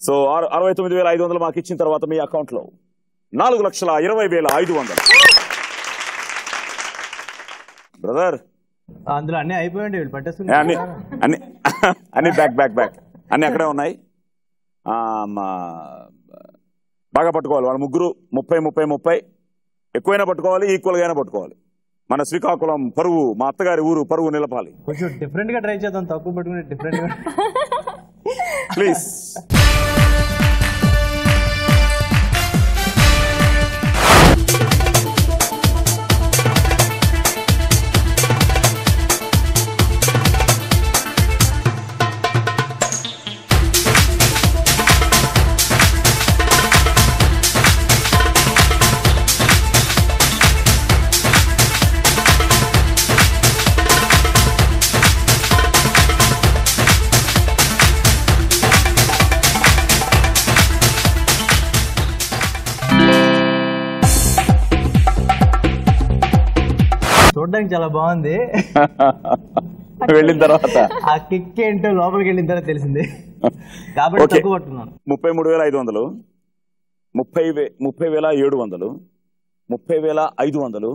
సో 69,500 మాకు ఇచ్చిన తర్వాత మీ అకౌంట్ లో 4,20,500. బ్రదర్ అందులో అన్ని అయిపోయింది, వీళ్ళు పట్టేస్తున్నారు. అన్ని బ్యాక్ అన్ని అక్కడే ఉన్నాయి. బాగా పట్టుకోవాలి వాళ్ళ ముగ్గురు. 30 ఎక్కువైనా పట్టుకోవాలి, ఈక్వల్ గా పట్టుకోవాలి. మన శ్రీకాకుళం పరువు, మా అత్తగారి ఊరు పరువు నిలపాలి. కొంచెం డిఫరెంట్ గా ట్రై చేద్దాం, తక్కువ పట్టుకుని డిఫరెంట్ గా ప్లీజ్. చూడడానికి చాలా బాగుంది. వెళ్ళిన తర్వాత ఆ కిక్ ఏంటో లోపలికి వెళ్ళిన తర్వాత తెలిసింది కాబట్టి తక్కువ పట్టుకున్నాను. 33,500, 30,700, 30,500, 40,000,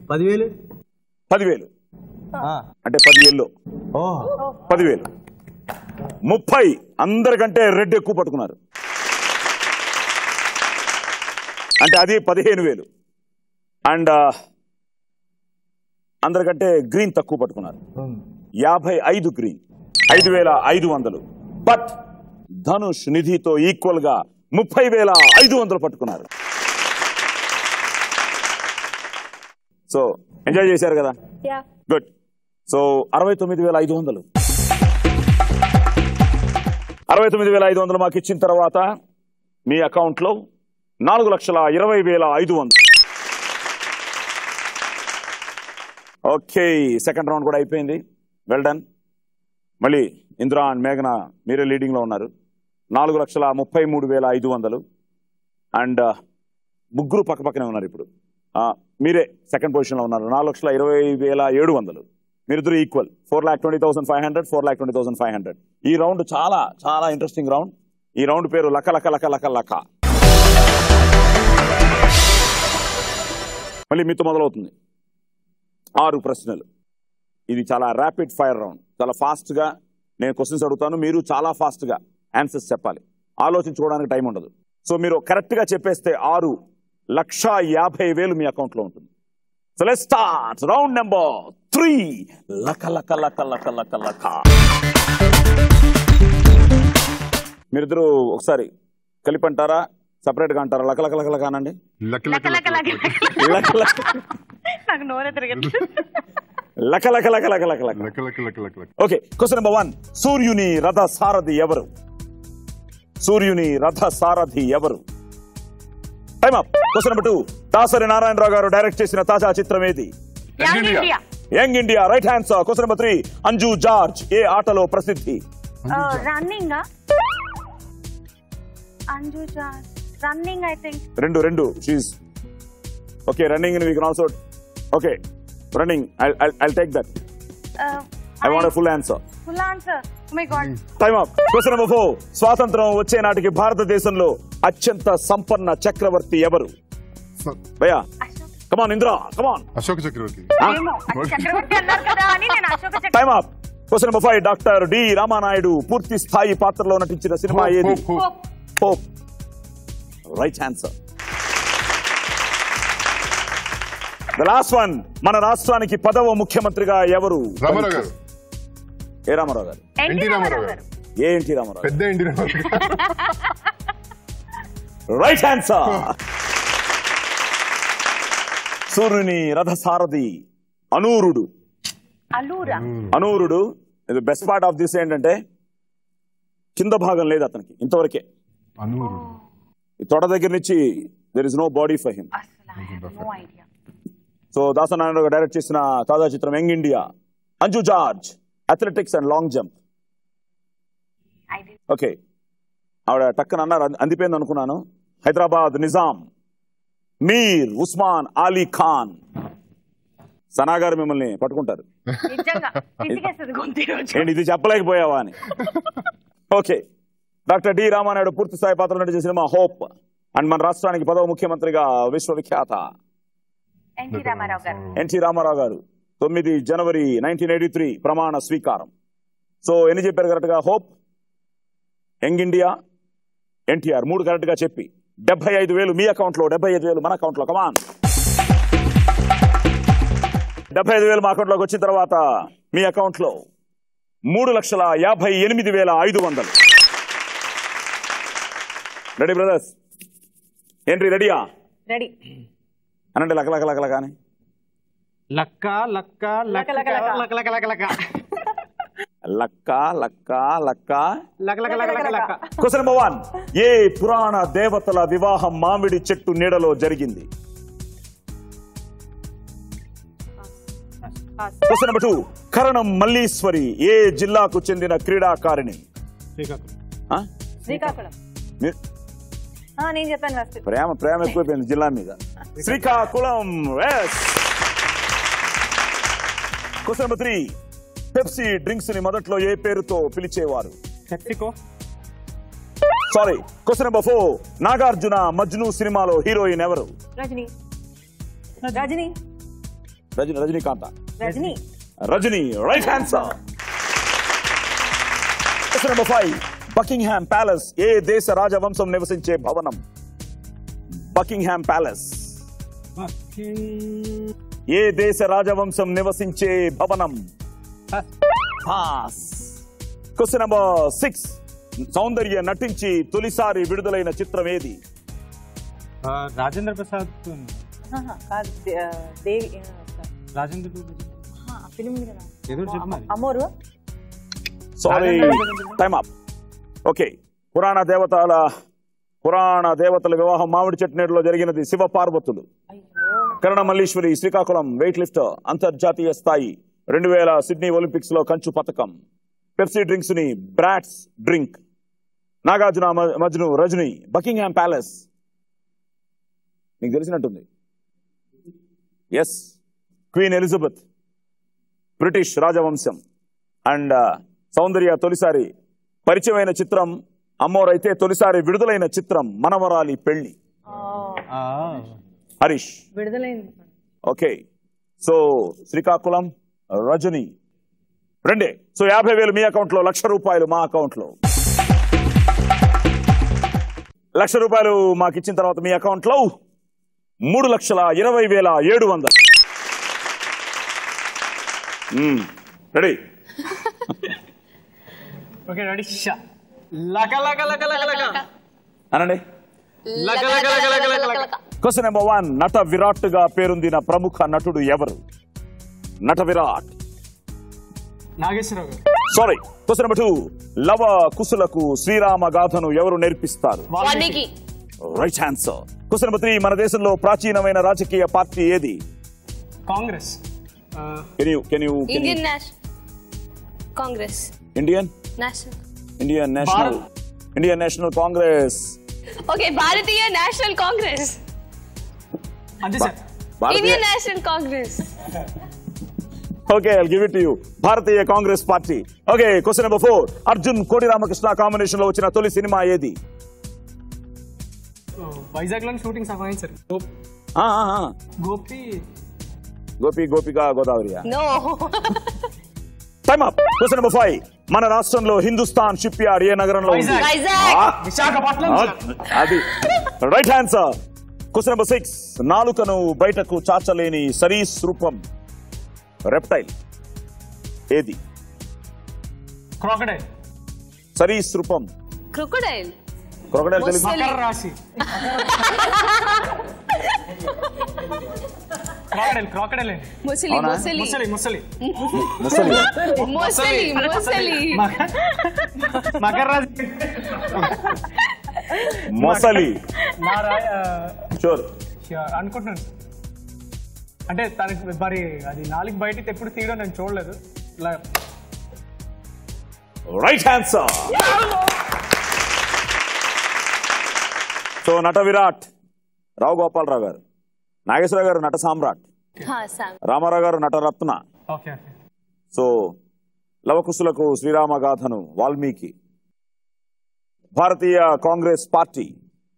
10,000, 10,000 అంటే 10 ఎల్లో, 10,000, 30. అందరికంటే రెడ్ ఎక్కువ పట్టుకున్నారు అంటే అది 15,000. అండ్ అందరికంటే గ్రీన్ తక్కువ పట్టుకున్నారు. 55 గ్రీన్, 5,500. బట్ ధనుష్ నిధితో ఈక్వల్ గా 30,500 పట్టుకున్నారు. సో ఎంజాయ్ చేశారు కదా, గుడ్. సో 69,500, 69,500 మాకు ఇచ్చిన తర్వాత మీ అకౌంట్ లో 4,20,500. ఓకే, సెకండ్ రౌండ్ కూడా అయిపోయింది. Well done. మళ్ళీ ఇంద్రా అండ్ మేఘన మీరే లీడింగ్ లో ఉన్నారు. 4,33,500. అండ్ ముగ్గురు పక్కపక్కనే ఉన్నారు. ఇప్పుడు మీరే సెకండ్ పొజిషన్ లో ఉన్నారు. 4,20,700. మీరిద్దరు ఈక్వల్. 4,20,500, 4,20,500. ఈ రౌండ్ చాలా చాలా ఇంట్రెస్టింగ్ రౌండ్. ఈ రౌండ్ పేరు లక లక లక లక లక. మళ్ళీ మీతో మొదలవుతుంది. 6 ప్రశ్నలు. ఇది చాలా ర్యాపిడ్ ఫైర్ రౌండ్. చాలా ఫాస్ట్ గా నేను క్వశ్చన్స్ అడుగుతాను, మీరు చాలా ఫాస్ట్ గా ఆన్సర్స్ చెప్పాలి. ఆలోచించుకోవడానికి టైం ఉండదు. సో మీరు కరెక్ట్ గా చెప్పేస్తే 6,50,000 మీ అకౌంట్ లో ఉంటుంది. So let's start round number 3. లక లక లక లక లక లక. మీరిద్దరు ఒకసారి కలిపి అంటారా సపరేట్గా అంటారా? లక లక లక లక అనండి. నాకు నోరే తిరగదు. లక లక లక లక లక లక. Okay, question number 1. సూర్యుని రథ సారథి ఎవరు? సూర్యుని రథ సారథి ఎవరు? Time up. Question number 2. Dasari Narayanarao గారు డైరెక్ట్ చేసిన తాజా చిత్రం ఏది? Young India. Right answer. Question number 3. Anju George ఏ ఆటలో ప్రసిద్ధి? Running. Anju George running I think. రెండు she's okay. Running we can also okay. Running I'll take that. I want a full answer. Full answer. Oh my god. Time up. Question number 4. స్వాతంత్రం వచ్చే నాటికి భారతదేశంలో అత్యంత సంపన్న చక్రవర్తి ఎవరు? భయ్యా కమాన్ ఇంద్రా కమాన్. అశోక చక్రవర్తి. చక్రవర్తి అన్నారు కదా అని నేను Ashoka Chakravarthi. Time up. Question number 5. Doctor D Ramanaidu పూర్తి స్థాయి పాత్రలో నటించిన సినిమా ఏది? Hope. Right answer. The last one. మన రాష్ట్రానికి 10వ ముఖ్యమంత్రిగా ఎవరు? రామారావు గారు. ఏ రామారావు గారు? ఎన్టీ రామారావు గారు. ఏ ఎన్టీ రామారావు? పెద్ద ఎన్టీ రామారావు. Right answer. సూర్యుని రథ సారథి Anurudu. Anurudu. Best part of this ఏంటంటే కింద భాగం లేదు అతనికి ఇంతవరకే. తొడ దగ్గర నుంచి there is no body for him. So Dasanarayana direct చేసిన తాజా చిత్రం young India. Anju George athletics and long jump. Okay, ఆవిడ టక్కన అన్నారు అందిపోయింది అనుకున్నాను. హైదరాబాద్ నిజాం మీర్ ఉస్మాన్ అలీ ఖాన్. సనా గారు మిమ్మల్ని పట్టుకుంటారు ఏంటి ఇది చెప్పలేకపోయావా అని. ఓకే, డాక్టర్ డి రామానాయుడు పూర్తి స్థాయి పాత్ర నటించిన సినిమా హోప్. అండ్ మన రాష్ట్రానికి 10వ ముఖ్యమంత్రిగా విశ్వవిఖ్యాత ఎన్టీ రామారావు గారు 9 జనవరి 1983 ప్రమాణ స్వీకారం. సో ఎన్ని చెప్పారు కరెక్ట్ గా? Hope, young India, NTR 3 correct గా చెప్పి 75,000 మీ అకౌంట్ లో, 75,000 మన అకౌంట్ లో. కమాన్. 75,000 మా అకౌంట్ లోకి వచ్చిన తర్వాత మీ అకౌంట్ లో 3,58,500. Ready brothers? ఏంటి రెడీయా? రెడీ అనండి. లక్క లక్క లక్క లక్క అని. లక్క లక్క లక్క లక్క లక్క లక్క లక్క లక్క లక్క లక్క లక్క లక్క లక్క లక్క. Question number 1. ఏ పురాణ దేవతల వివాహం మామిడి చెట్టు నీడలో జరిగింది? Question number 2. కరణం మల్లీశ్వరి ఏ జిల్లాకు చెందిన క్రీడాకారిణి? శ్రీకాకుళం. నేను చెప్పాను ఫస్ట్. ప్రేమ ఎక్కువైపోయింది జిల్లా మీద. Srikakulam. Question number 3. Pepsi drinks ని మొదట్లో ఏ పేరుతో పిలిచేవారు? Sorry. Question number 4. Nagarjuna Majnu సినిమాలో హీరోయిన్ ఎవరు? Rajinikanth. Rajini. Right answer. Question number 5. Buckingham palace ఏ దేశ రాజవంశం నివసించే భవనం? బకింగ్హామ్ ప్యాలెస్ ఏ దేశ రాజవంశం నివసించే భవనం? పాస్. Question number 6. సౌందర్య నటించి తొలిసారి విడుదలైన చిత్రం ఏది? రాజేంద్ర ప్రసాద్. అమోరు. Sorry, time up. ఓకే, పురాణ దేవతల వివాహం మామిడి చెట్టు నీడలో జరిగినది. శివ పార్వతులు. కరణ మల్లీశ్వరి శ్రీకాకుళం వెయిట్ లిఫ్టర్ అంతర్జాతీయ స్థాయి. 2000 సిడ్నీ ఒలింపిక్స్ లో కంచు పథకం. పెప్సీ డ్రింక్స్ ని Brad's drink. Nagarjuna Majnu Rajini. Buckingham palace నీకు తెలిసినట్టుంది. ఎస్, క్వీన్ ఎలిజబెత్ బ్రిటిష్ రాజవంశం. అండ్ సౌందర్య తొలిసారి పరిచయమైన చిత్రం అమ్మోర్ అయితే తొలిసారి విడుదలైన చిత్రం మనవరాలి పెళ్లి. హరీష్ విడుదలైంది. ఓకే, సో శ్రీకాకుళం రజనీ రెండే. సో 50,000 మీ అకౌంట్ లో, ₹1,00,000 మా అకౌంట్ లో. ₹1,00,000 మాకు ఇచ్చిన తర్వాత మీ అకౌంట్ లో 3,20,700. రెడీ? Okay ready. లక లక లక లక లక అనండి. లక లక లక లక లక లక. Question number 1. నట విరాట్ గా పేరొందిన ప్రముఖ నటుడు ఎవరు? నట విరాట్. నాగేశ్వరరావు గారు. సారీ. Question number 2. లవ కుశులకు శ్రీరామ గాథను ఎవరు నేర్పిస్తారు? Valmiki. Right answer. Question number 3. మన దేశంలో ప్రాచీనమైన రాజకీయ పార్టీ ఏది? Congress. Indian National Congress. Indian National Congress. Okay, భారతీయ నేషనల్ కాంగ్రెస్. అంతే sir. Indian National Congress. Okay, I'll give it to you. భారతీయ Congress party. Okay, question number 4. Arjun Koti Ramakrishna combination లో వచ్చిన తొలి సినిమా ఏది? వైజాగ్ లో షూటింగ్ సహాయం sir. Gopi Gopika Godavari. No. Time up. Question number 5. మన రాష్ట్రంలో హిందుస్థాన్ షిప్ యార్డ్ ఏ నగరంలో ఉంది? వైజాగ్. విశాఖపట్నం. అది రైట్ ఆన్సర్. Question number 6. నాలుకను బయటకు చాచలేని సరీసృపం రెప్టైల్ ఏది? Crocodile. సరీసృపం. Crocodile. Crocodile Telugu. Makar రాశి. క్రాకడైల్. ముసలి అవునా? ముసలి ముసలి ముసలి ముసలి. ముసలి ముసలి. మకర రాశి. మొసలి. షూర్ అనుకుంటున్నాను. అంటే తనకి మరి అది నాలుగు బయటికి ఎప్పుడు తీయడం నేను చూడలేదు. ఇలా రైట్ ఆన్సర్. సో నట విరాట్ రావు గోపాలరావు గారు, నాగేశ్వరరావు గారు నట సామ్రాట్, రామారావు గారు నటరత్న. ఓకే. సో లవకుశులకు శ్రీరామ గాథను వాల్మీకి. భారతీయ కాంగ్రెస్ పార్టీ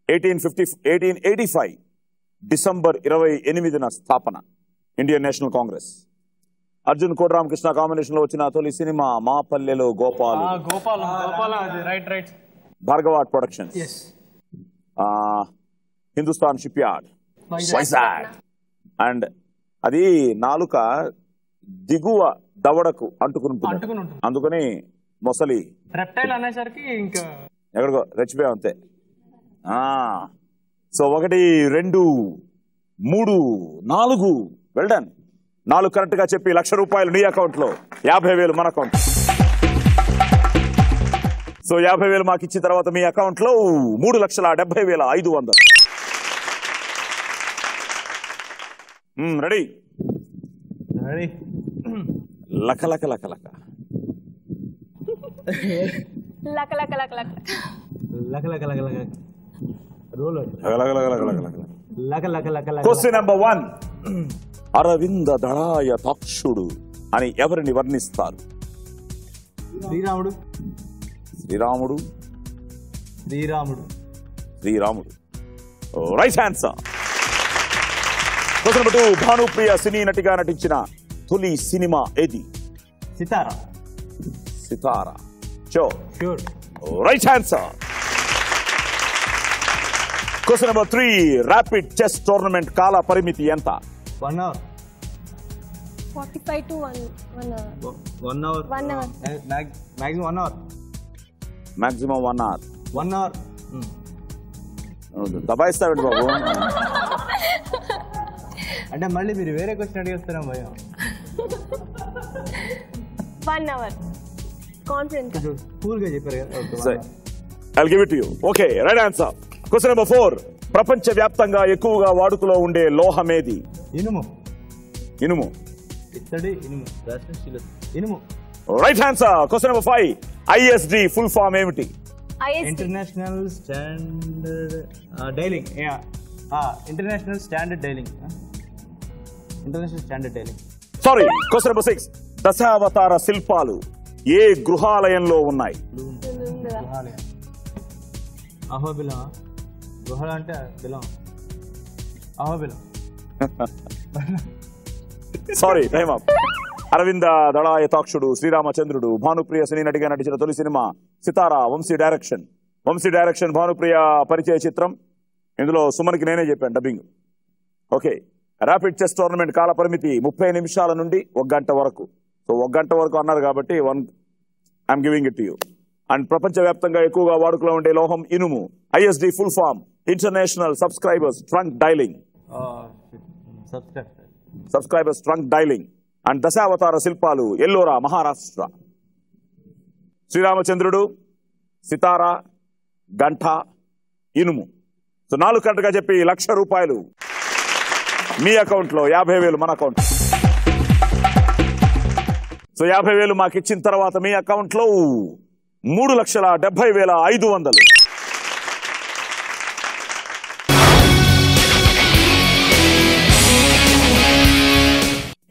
1885 డిసెంబర్ 28న స్థాపన. Indian National Congress. Arjun Koti Ramakrishna combination లో వచ్చిన తొలి సినిమా మా పల్లెలో Gopal. Right. Bhargava productions. Hindustan ship yard Vizag. And అది నాలుక దిగువ దవడకు అంటుకుని ఉంటుంది, అందుకని మొసలి. రెప్టైల్ అనేసరికి ఇంకా ఎక్కడికో రెచ్చిపోయాం అంతే. So 1, 2, 3, 4 well done. 4 కరెక్ట్ గా చెప్పి ₹1,00,000 నీ అకౌంట్ లో, 50,000 మన అకౌంట్. సో 50,000 మాకు ఇచ్చిన తర్వాత మీ అకౌంట్ లో 3,70,500. రెడీ? లక లక లక లక లక లక లక లక లక లక లక లక రోల్. లక లక లక లక. Question number 1. అరవింద దళాయ తాక్షుడు అని ఎవరిని వర్ణిస్తారు? శ్రీరాముడు. శ్రీరాముడు. శ్రీరాముడు. శ్రీరాముడు. Right answer. Question number 2. Bhanupriya cine నటిగా నటించిన తొలి సినిమా ఏది? Sitara. Sitara. Sure. Right answer. Question number 3. Rapid chess tournament కాల పరిమితి ఎంత? 1 hour. 45 to 1 hour. 1 hour. 1 hour. Maximum 1 hour. Maximum 1 hour. 1 hour. దబాయిస్తావండి బాబు. అంటే మళ్ళీ మీరు వేరే క్వశ్చన్ అడిగేస్తారా భయం? 1 hour. కాన్ఫిడెంట్. కూల్ గా చెప్పారు కదా. I'll give it to you. Okay, right answer. Question number 4. ప్రపంచ వ్యాప్తంగా ఎక్కువగా వాడుకలో ఉండే లోహం ఏది? ఇనుము. ఇనుము. ఇత్తడి. ఇనుము. ఇనుము. Right answer. Question number 5. ISD full form ఏమిటి? International standard dialing. International standard dialing. International standard dialing. Sorry. Question number 6. దశావతార శిల్పాలు ఏ గృహాలయంలో ఉన్నాయి? అహోబిలం. గృహాలు అంటే బిలం. అహోబిలం. Sorry, time up. అరవింద దళాయతాక్షుడు, శ్రీరామచంద్రుడు. భానుప్రియ సినీ నటిగా నటించిన తొలి సినిమా సితారా. వంశీ డైరెక్షన్. భానుప్రియ పరిచయ చిత్రం. ఇందులో సుమన్కి నేనే చెప్పాను dubbing. Okay. Rapid chess tournament కాల పరిమితి 30 నిమిషాల నుండి 1 గంట వరకు. సో 1 గంట వరకు అన్నారు కాబట్టి I'm giving it to you. And ప్రపంచవ్యాప్తంగా ఎక్కువగా వాడుకలో ఉండే లోహం ఇనుము. ISD full form international subscribers trunk dialing. Subscribers trunk dialing. And దశావతార శిల్పాలు ఎల్లోరా మహారాష్ట్ర. శ్రీరామచంద్రుడు, సితారా, గంట, ఇనుము. సో 4 కరెక్ట్గా చెప్పి ₹1,00,000 మీ అకౌంట్లో, 50,000 మన అకౌంట్. సో 50,000 మాకు ఇచ్చిన తర్వాత మీ అకౌంట్లో 3,70,500.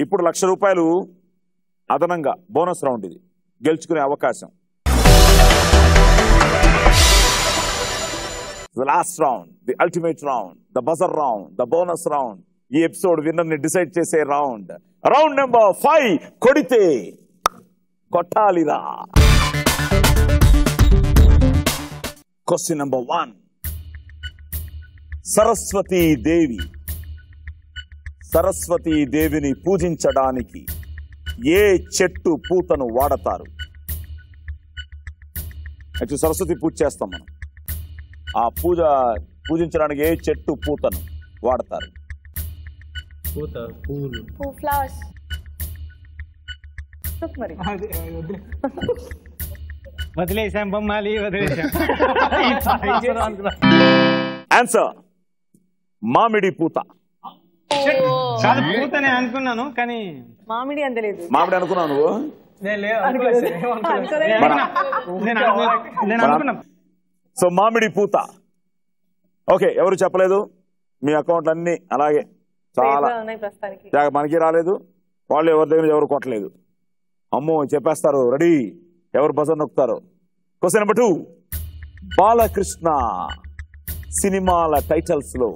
ఇప్పుడు ₹1,00,000 అదనంగా బోనస్ రౌండ్. ఇది గెలుచుకునే అవకాశం. The last round, the ultimate round, the buzzer round, the bonus round. ఈ ఎపిసోడ్ విన్నర్ ని డిసైడ్ చేసే రౌండ్. Round number 5. కొడితే కొట్టాలిరా. Question number 1. సరస్వతీ దేవిని పూజించడానికి ఏ చెట్టు పూతను వాడతారు? యాక్చువల్లీ సరస్వతి పూజ చేస్తాం మనం. ఆ పూజించడానికి ఏ చెట్టు పూతను వాడతారు? ఫ్లవర్స్. వదిలేసాం బొమ్మాలి, వదిలేసాం. ఆన్సర్ మామిడి పూత. చాలా పూతనే అనుకున్నాను కానీ మామిడి అని తెలియదు. మామిడి అనుకున్నావు నువ్వు? నేను అనుకున్నా. సో మామిడి పూత. ఓకే, ఎవరు చెప్పలేదు. మీ అకౌంట్లు అన్ని అలాగే చాలా మనకి రాలేదు. వాళ్ళు ఎవరి దగ్గర ఎవరు కొట్టలేదు. అమ్మో చెప్పేస్తారు. రెడీ, ఎవరు బజర్ నొక్కుతారు? Question number 2. బాలకృష్ణ సినిమాల టైటిల్స్ లో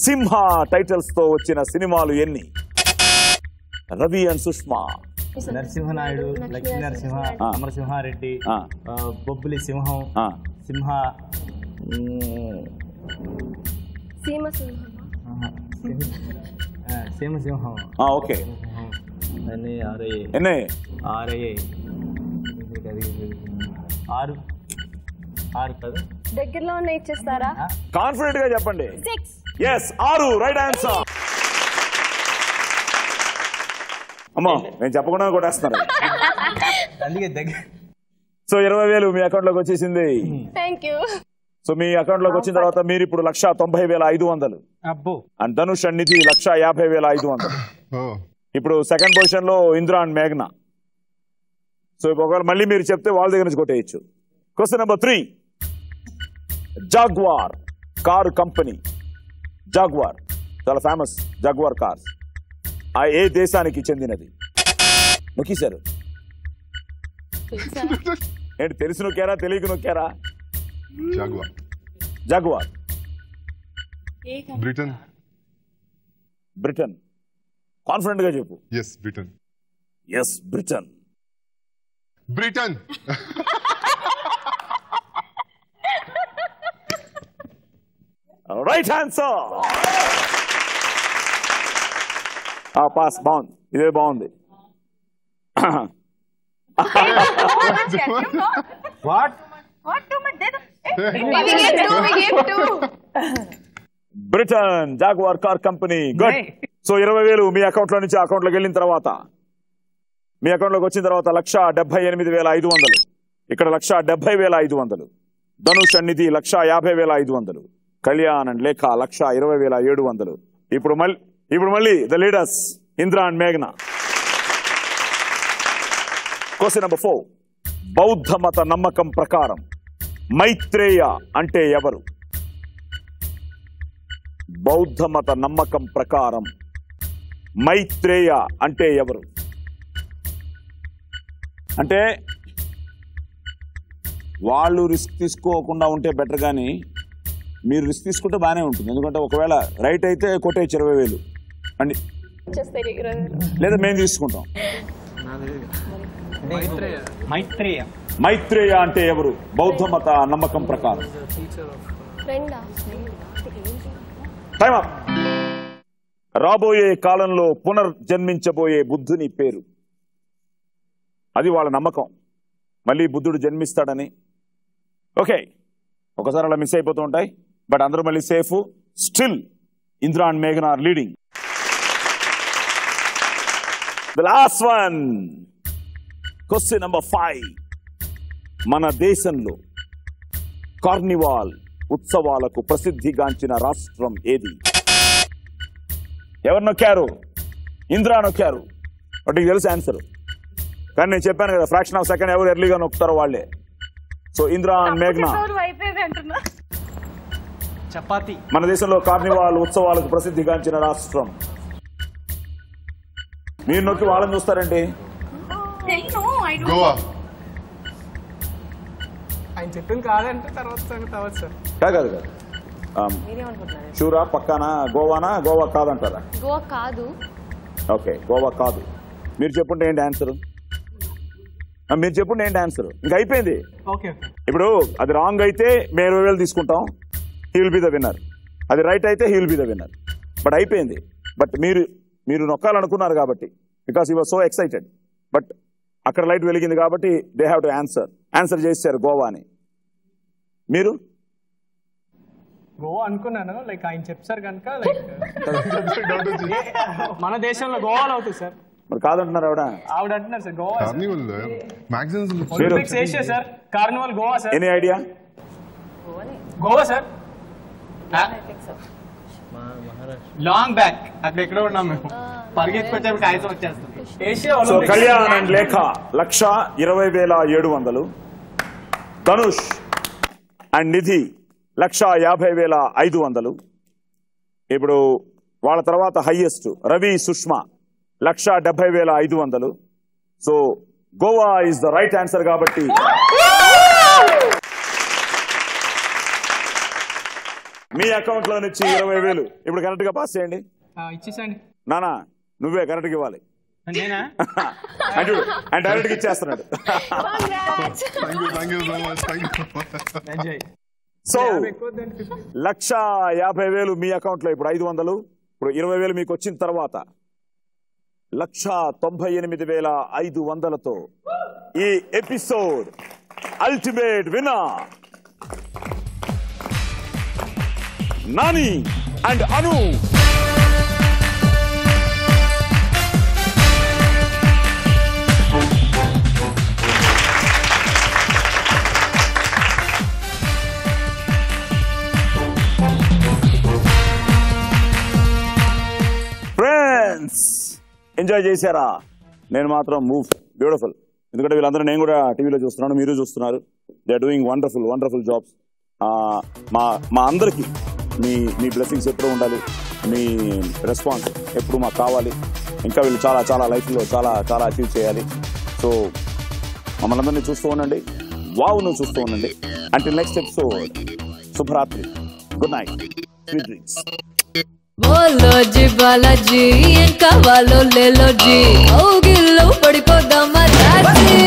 సింహ టైటిల్స్ తో వచ్చిన సినిమాలు ఎన్ని? రవి అండ్ సుష్మా. నరసింహనాయుడు, లక్ష్మీ నరసింహ, అమరసింహారెడ్డి, బొబ్బులి సింహం, సింహ, సీమసింహం. ఓకే, ఆరు కదా. దగ్గరలో ఉన్న ఇచ్చేస్తారా? కాన్ఫిడెంట్ గా చెప్పండి. 6 రైట్ ఆన్సర్. అమ్మా నేను చెప్పకుండా కొట్టేస్తున్నారు. సో 20,000 మీ అకౌంట్ లోకి వచ్చేసింది. Thank you. So me account లోకి వచ్చిన తర్వాత మీరు ఇప్పుడు 1,90,500. And Dhanush and Nidhi 1,50,500. ఇప్పుడు సెకండ్ పొజిషన్ లో ఇంద్ర అండ్ మేఘ్నా. సో ఒకవేళ మళ్ళీ మీరు చెప్తే వాళ్ళ దగ్గర నుంచి కొట్టేయచ్చు. Question number 3. Jaguar car company. Jaguar చాలా ఫేమస్. జాగ్వార్ కార్స్ ఏ దేశానికి చెందినది? నొక్కేశారు ఏంటి? తెలిసి నొక్కారా, తెలియక నొక్కారా? జాగ్వార్. బ్రిటన్. కాన్ఫిడెంట్ గా చెప్పు. బ్రిటన్. Right answer. పాస్. బాగుంది, ఇదే బాగుంది. Britain jaguar car company. Good. So 20,000 మీ అకౌంట్ లో నుంచి అకౌంట్ లోకి వెళ్ళిన తర్వాత, మీ అకౌంట్ లోకి వచ్చిన తర్వాత 1,78,500. ఇక్కడ 1,70,500. ధనుష్ అండ్ నిధి 1,50,500. కళ్యాణ్ అండ్ లేఖ 1,20,700. ఇప్పుడు మళ్ళీ ద లీడర్స్ ఇంద్ర అండ్ మేఘ్నా. Question number 4. బౌద్ధ మత నమ్మకం ప్రకారం మైత్రేయ అంటే ఎవరు? బౌద్ధ మత నమ్మకం ప్రకారం మైత్రేయ అంటే ఎవరు? అంటే వాళ్ళు రిస్క్ తీసుకోకుండా ఉంటే బెటర్, కానీ మీరు రిస్క్ తీసుకుంటే బాగానే ఉంటుంది. ఎందుకంటే ఒకవేళ రైట్ అయితే కొట్టేయచ్చు 20,000 అండి, లేదా మేము తీసుకుంటాం. మైత్రేయ అంటే ఎవరు బౌద్ధ మత నమ్మకం ప్రకారం? Time up. రాబోయే కాలంలో పునర్జన్మించబోయే బుద్ధుని పేరు. అది వాళ్ళ నమ్మకం. మళ్ళీ బుద్ధుడు జన్మిస్తాడని. ఓకే, ఒకసారి అలా మిస్ అయిపోతూ ఉంటాయి, బట్ అందరూ మళ్ళీ సేఫ్. స్టిల్ ఇంద్ర అండ్ మేఘన are leading. The last one, question number 5. మన దేశంలో కార్నివాల్ ఉత్సవాలకు ప్రసిద్ధిగాంచిన రాష్ట్రం ఏది? ఎవరు నొక్కారు? ఇంద్రా నొక్కారు. వాటికి తెలుసు ఆన్సర్, కానీ నేను చెప్పాను కదా ఫ్రాక్షన్ ఆఫ్ సెకండ్ ఎవరు ఎర్లీగా నొక్కుతారో వాళ్ళే. సో ఇంద్రా అండ్ మేఘ్నా. చపాతి. మన దేశంలో కార్నివాల్ ఉత్సవాలకు ప్రసిద్ధిగాంచిన రాష్ట్రం. మీరు నొక్కి వాళ్ళని చూస్తారండి. గోవా. ఆయన చెప్పింది కాదంటే తర్వాత సంగతి సార్. కాదు కాదు, షూరా పక్కానా? గోవానా? గోవా కాదంటారా? గోవా కాదు. ఓకే, గోవా కాదు. మీరు చెప్పుంటే ఏంటి ఆన్సర్? మీరు చెప్పుంటే ఏంటి ఆన్సర్? ఇంకా అయిపోయింది. ఓకే, ఇప్పుడు అది రాంగ్ అయితే మేము 20,000 తీసుకుంటాం, he will be the winner. అది రైట్ అయితే he will be the winner. But అయిపోయింది. బట్ మీరు నొక్కాలనుకున్నారు కాబట్టి, because you are so excited. But అక్కడ లైట్ వెలిగింది కాబట్టి దే హ్యావ్ టు ఆన్సర్ చేశారు గోవా అని. మీరు గోవా అనుకున్నాను, లైక్ ఆయన చెప్తారు కనుక లైక్ మన దేశంలో గోవాలో అవుతుంది సార్. మరి కాదంటున్నారు ఆవిడ అంటున్నారు sir Goa. Olympics Asia sir, Carnival Goa sir. Any idea? Goa sir. Long back అక్కడ ఎక్కడో ఉన్నాం మేము, పరిగెత్తుకొచ్చే కాగితం వచ్చేస్తుంది. Asia so Kalyan and Lekha 1,20,700, Dhanush and Nidhi 1,50,500. ఇప్పుడు వాళ్ళ తర్వాత highest Ravi Sushma 1,70,500. So Goa is the right answer కాబట్టి మీ అకౌంట్ లో నుంచి 20,000 ఇప్పుడు కరెక్ట్ గా పాస్ చేయండి. ఇచ్చేసండి నానా, నువ్వే కరెక్ట్ గా ఇవ్వాలి. నేనా? అండ్ డైరెక్ట్ గా ఇచ్చేస్తున్నాడు. సో 1,50,000 మీ అకౌంట్ లో, ఇప్పుడు 500. ఇప్పుడు 20,000 మీకు వచ్చిన తర్వాత 1,98,500తో ఈ episode ultimate winner Nani and Anu. Friends, enjoy చేశారా? నేను మాత్రం బ్యూటిఫుల్. ఎందుకంటే వీళ్ళందరూ నేను కూడా టీవీలో చూస్తున్నాను, మీరు చూస్తున్నారు. They are doing wonderful jobs. మా అందరికీ మీ బ్లెస్సింగ్స్ ఎప్పుడూ ఉండాలి, మీ రెస్పాన్స్ ఎప్పుడు మాకు కావాలి. ఇంకా వీళ్ళు చాలా లైఫ్లో చాలా అచీవ్ చేయాలి. సో మమ్మల్ని అందరినీ చూస్తూ ఉండండి, వావ్ను చూస్తూ ఉండండి. అంటిల్ నెక్స్ట్ ఎపిసోడ్, శుభరాత్రి, గుడ్ నైట్, స్వీట్ డ్రీమ్స్. బోలోజీ బాలాజీ ఏం కావాలో లేలోజీ, ఔగిల్లో పడిపోదామా రాజీ.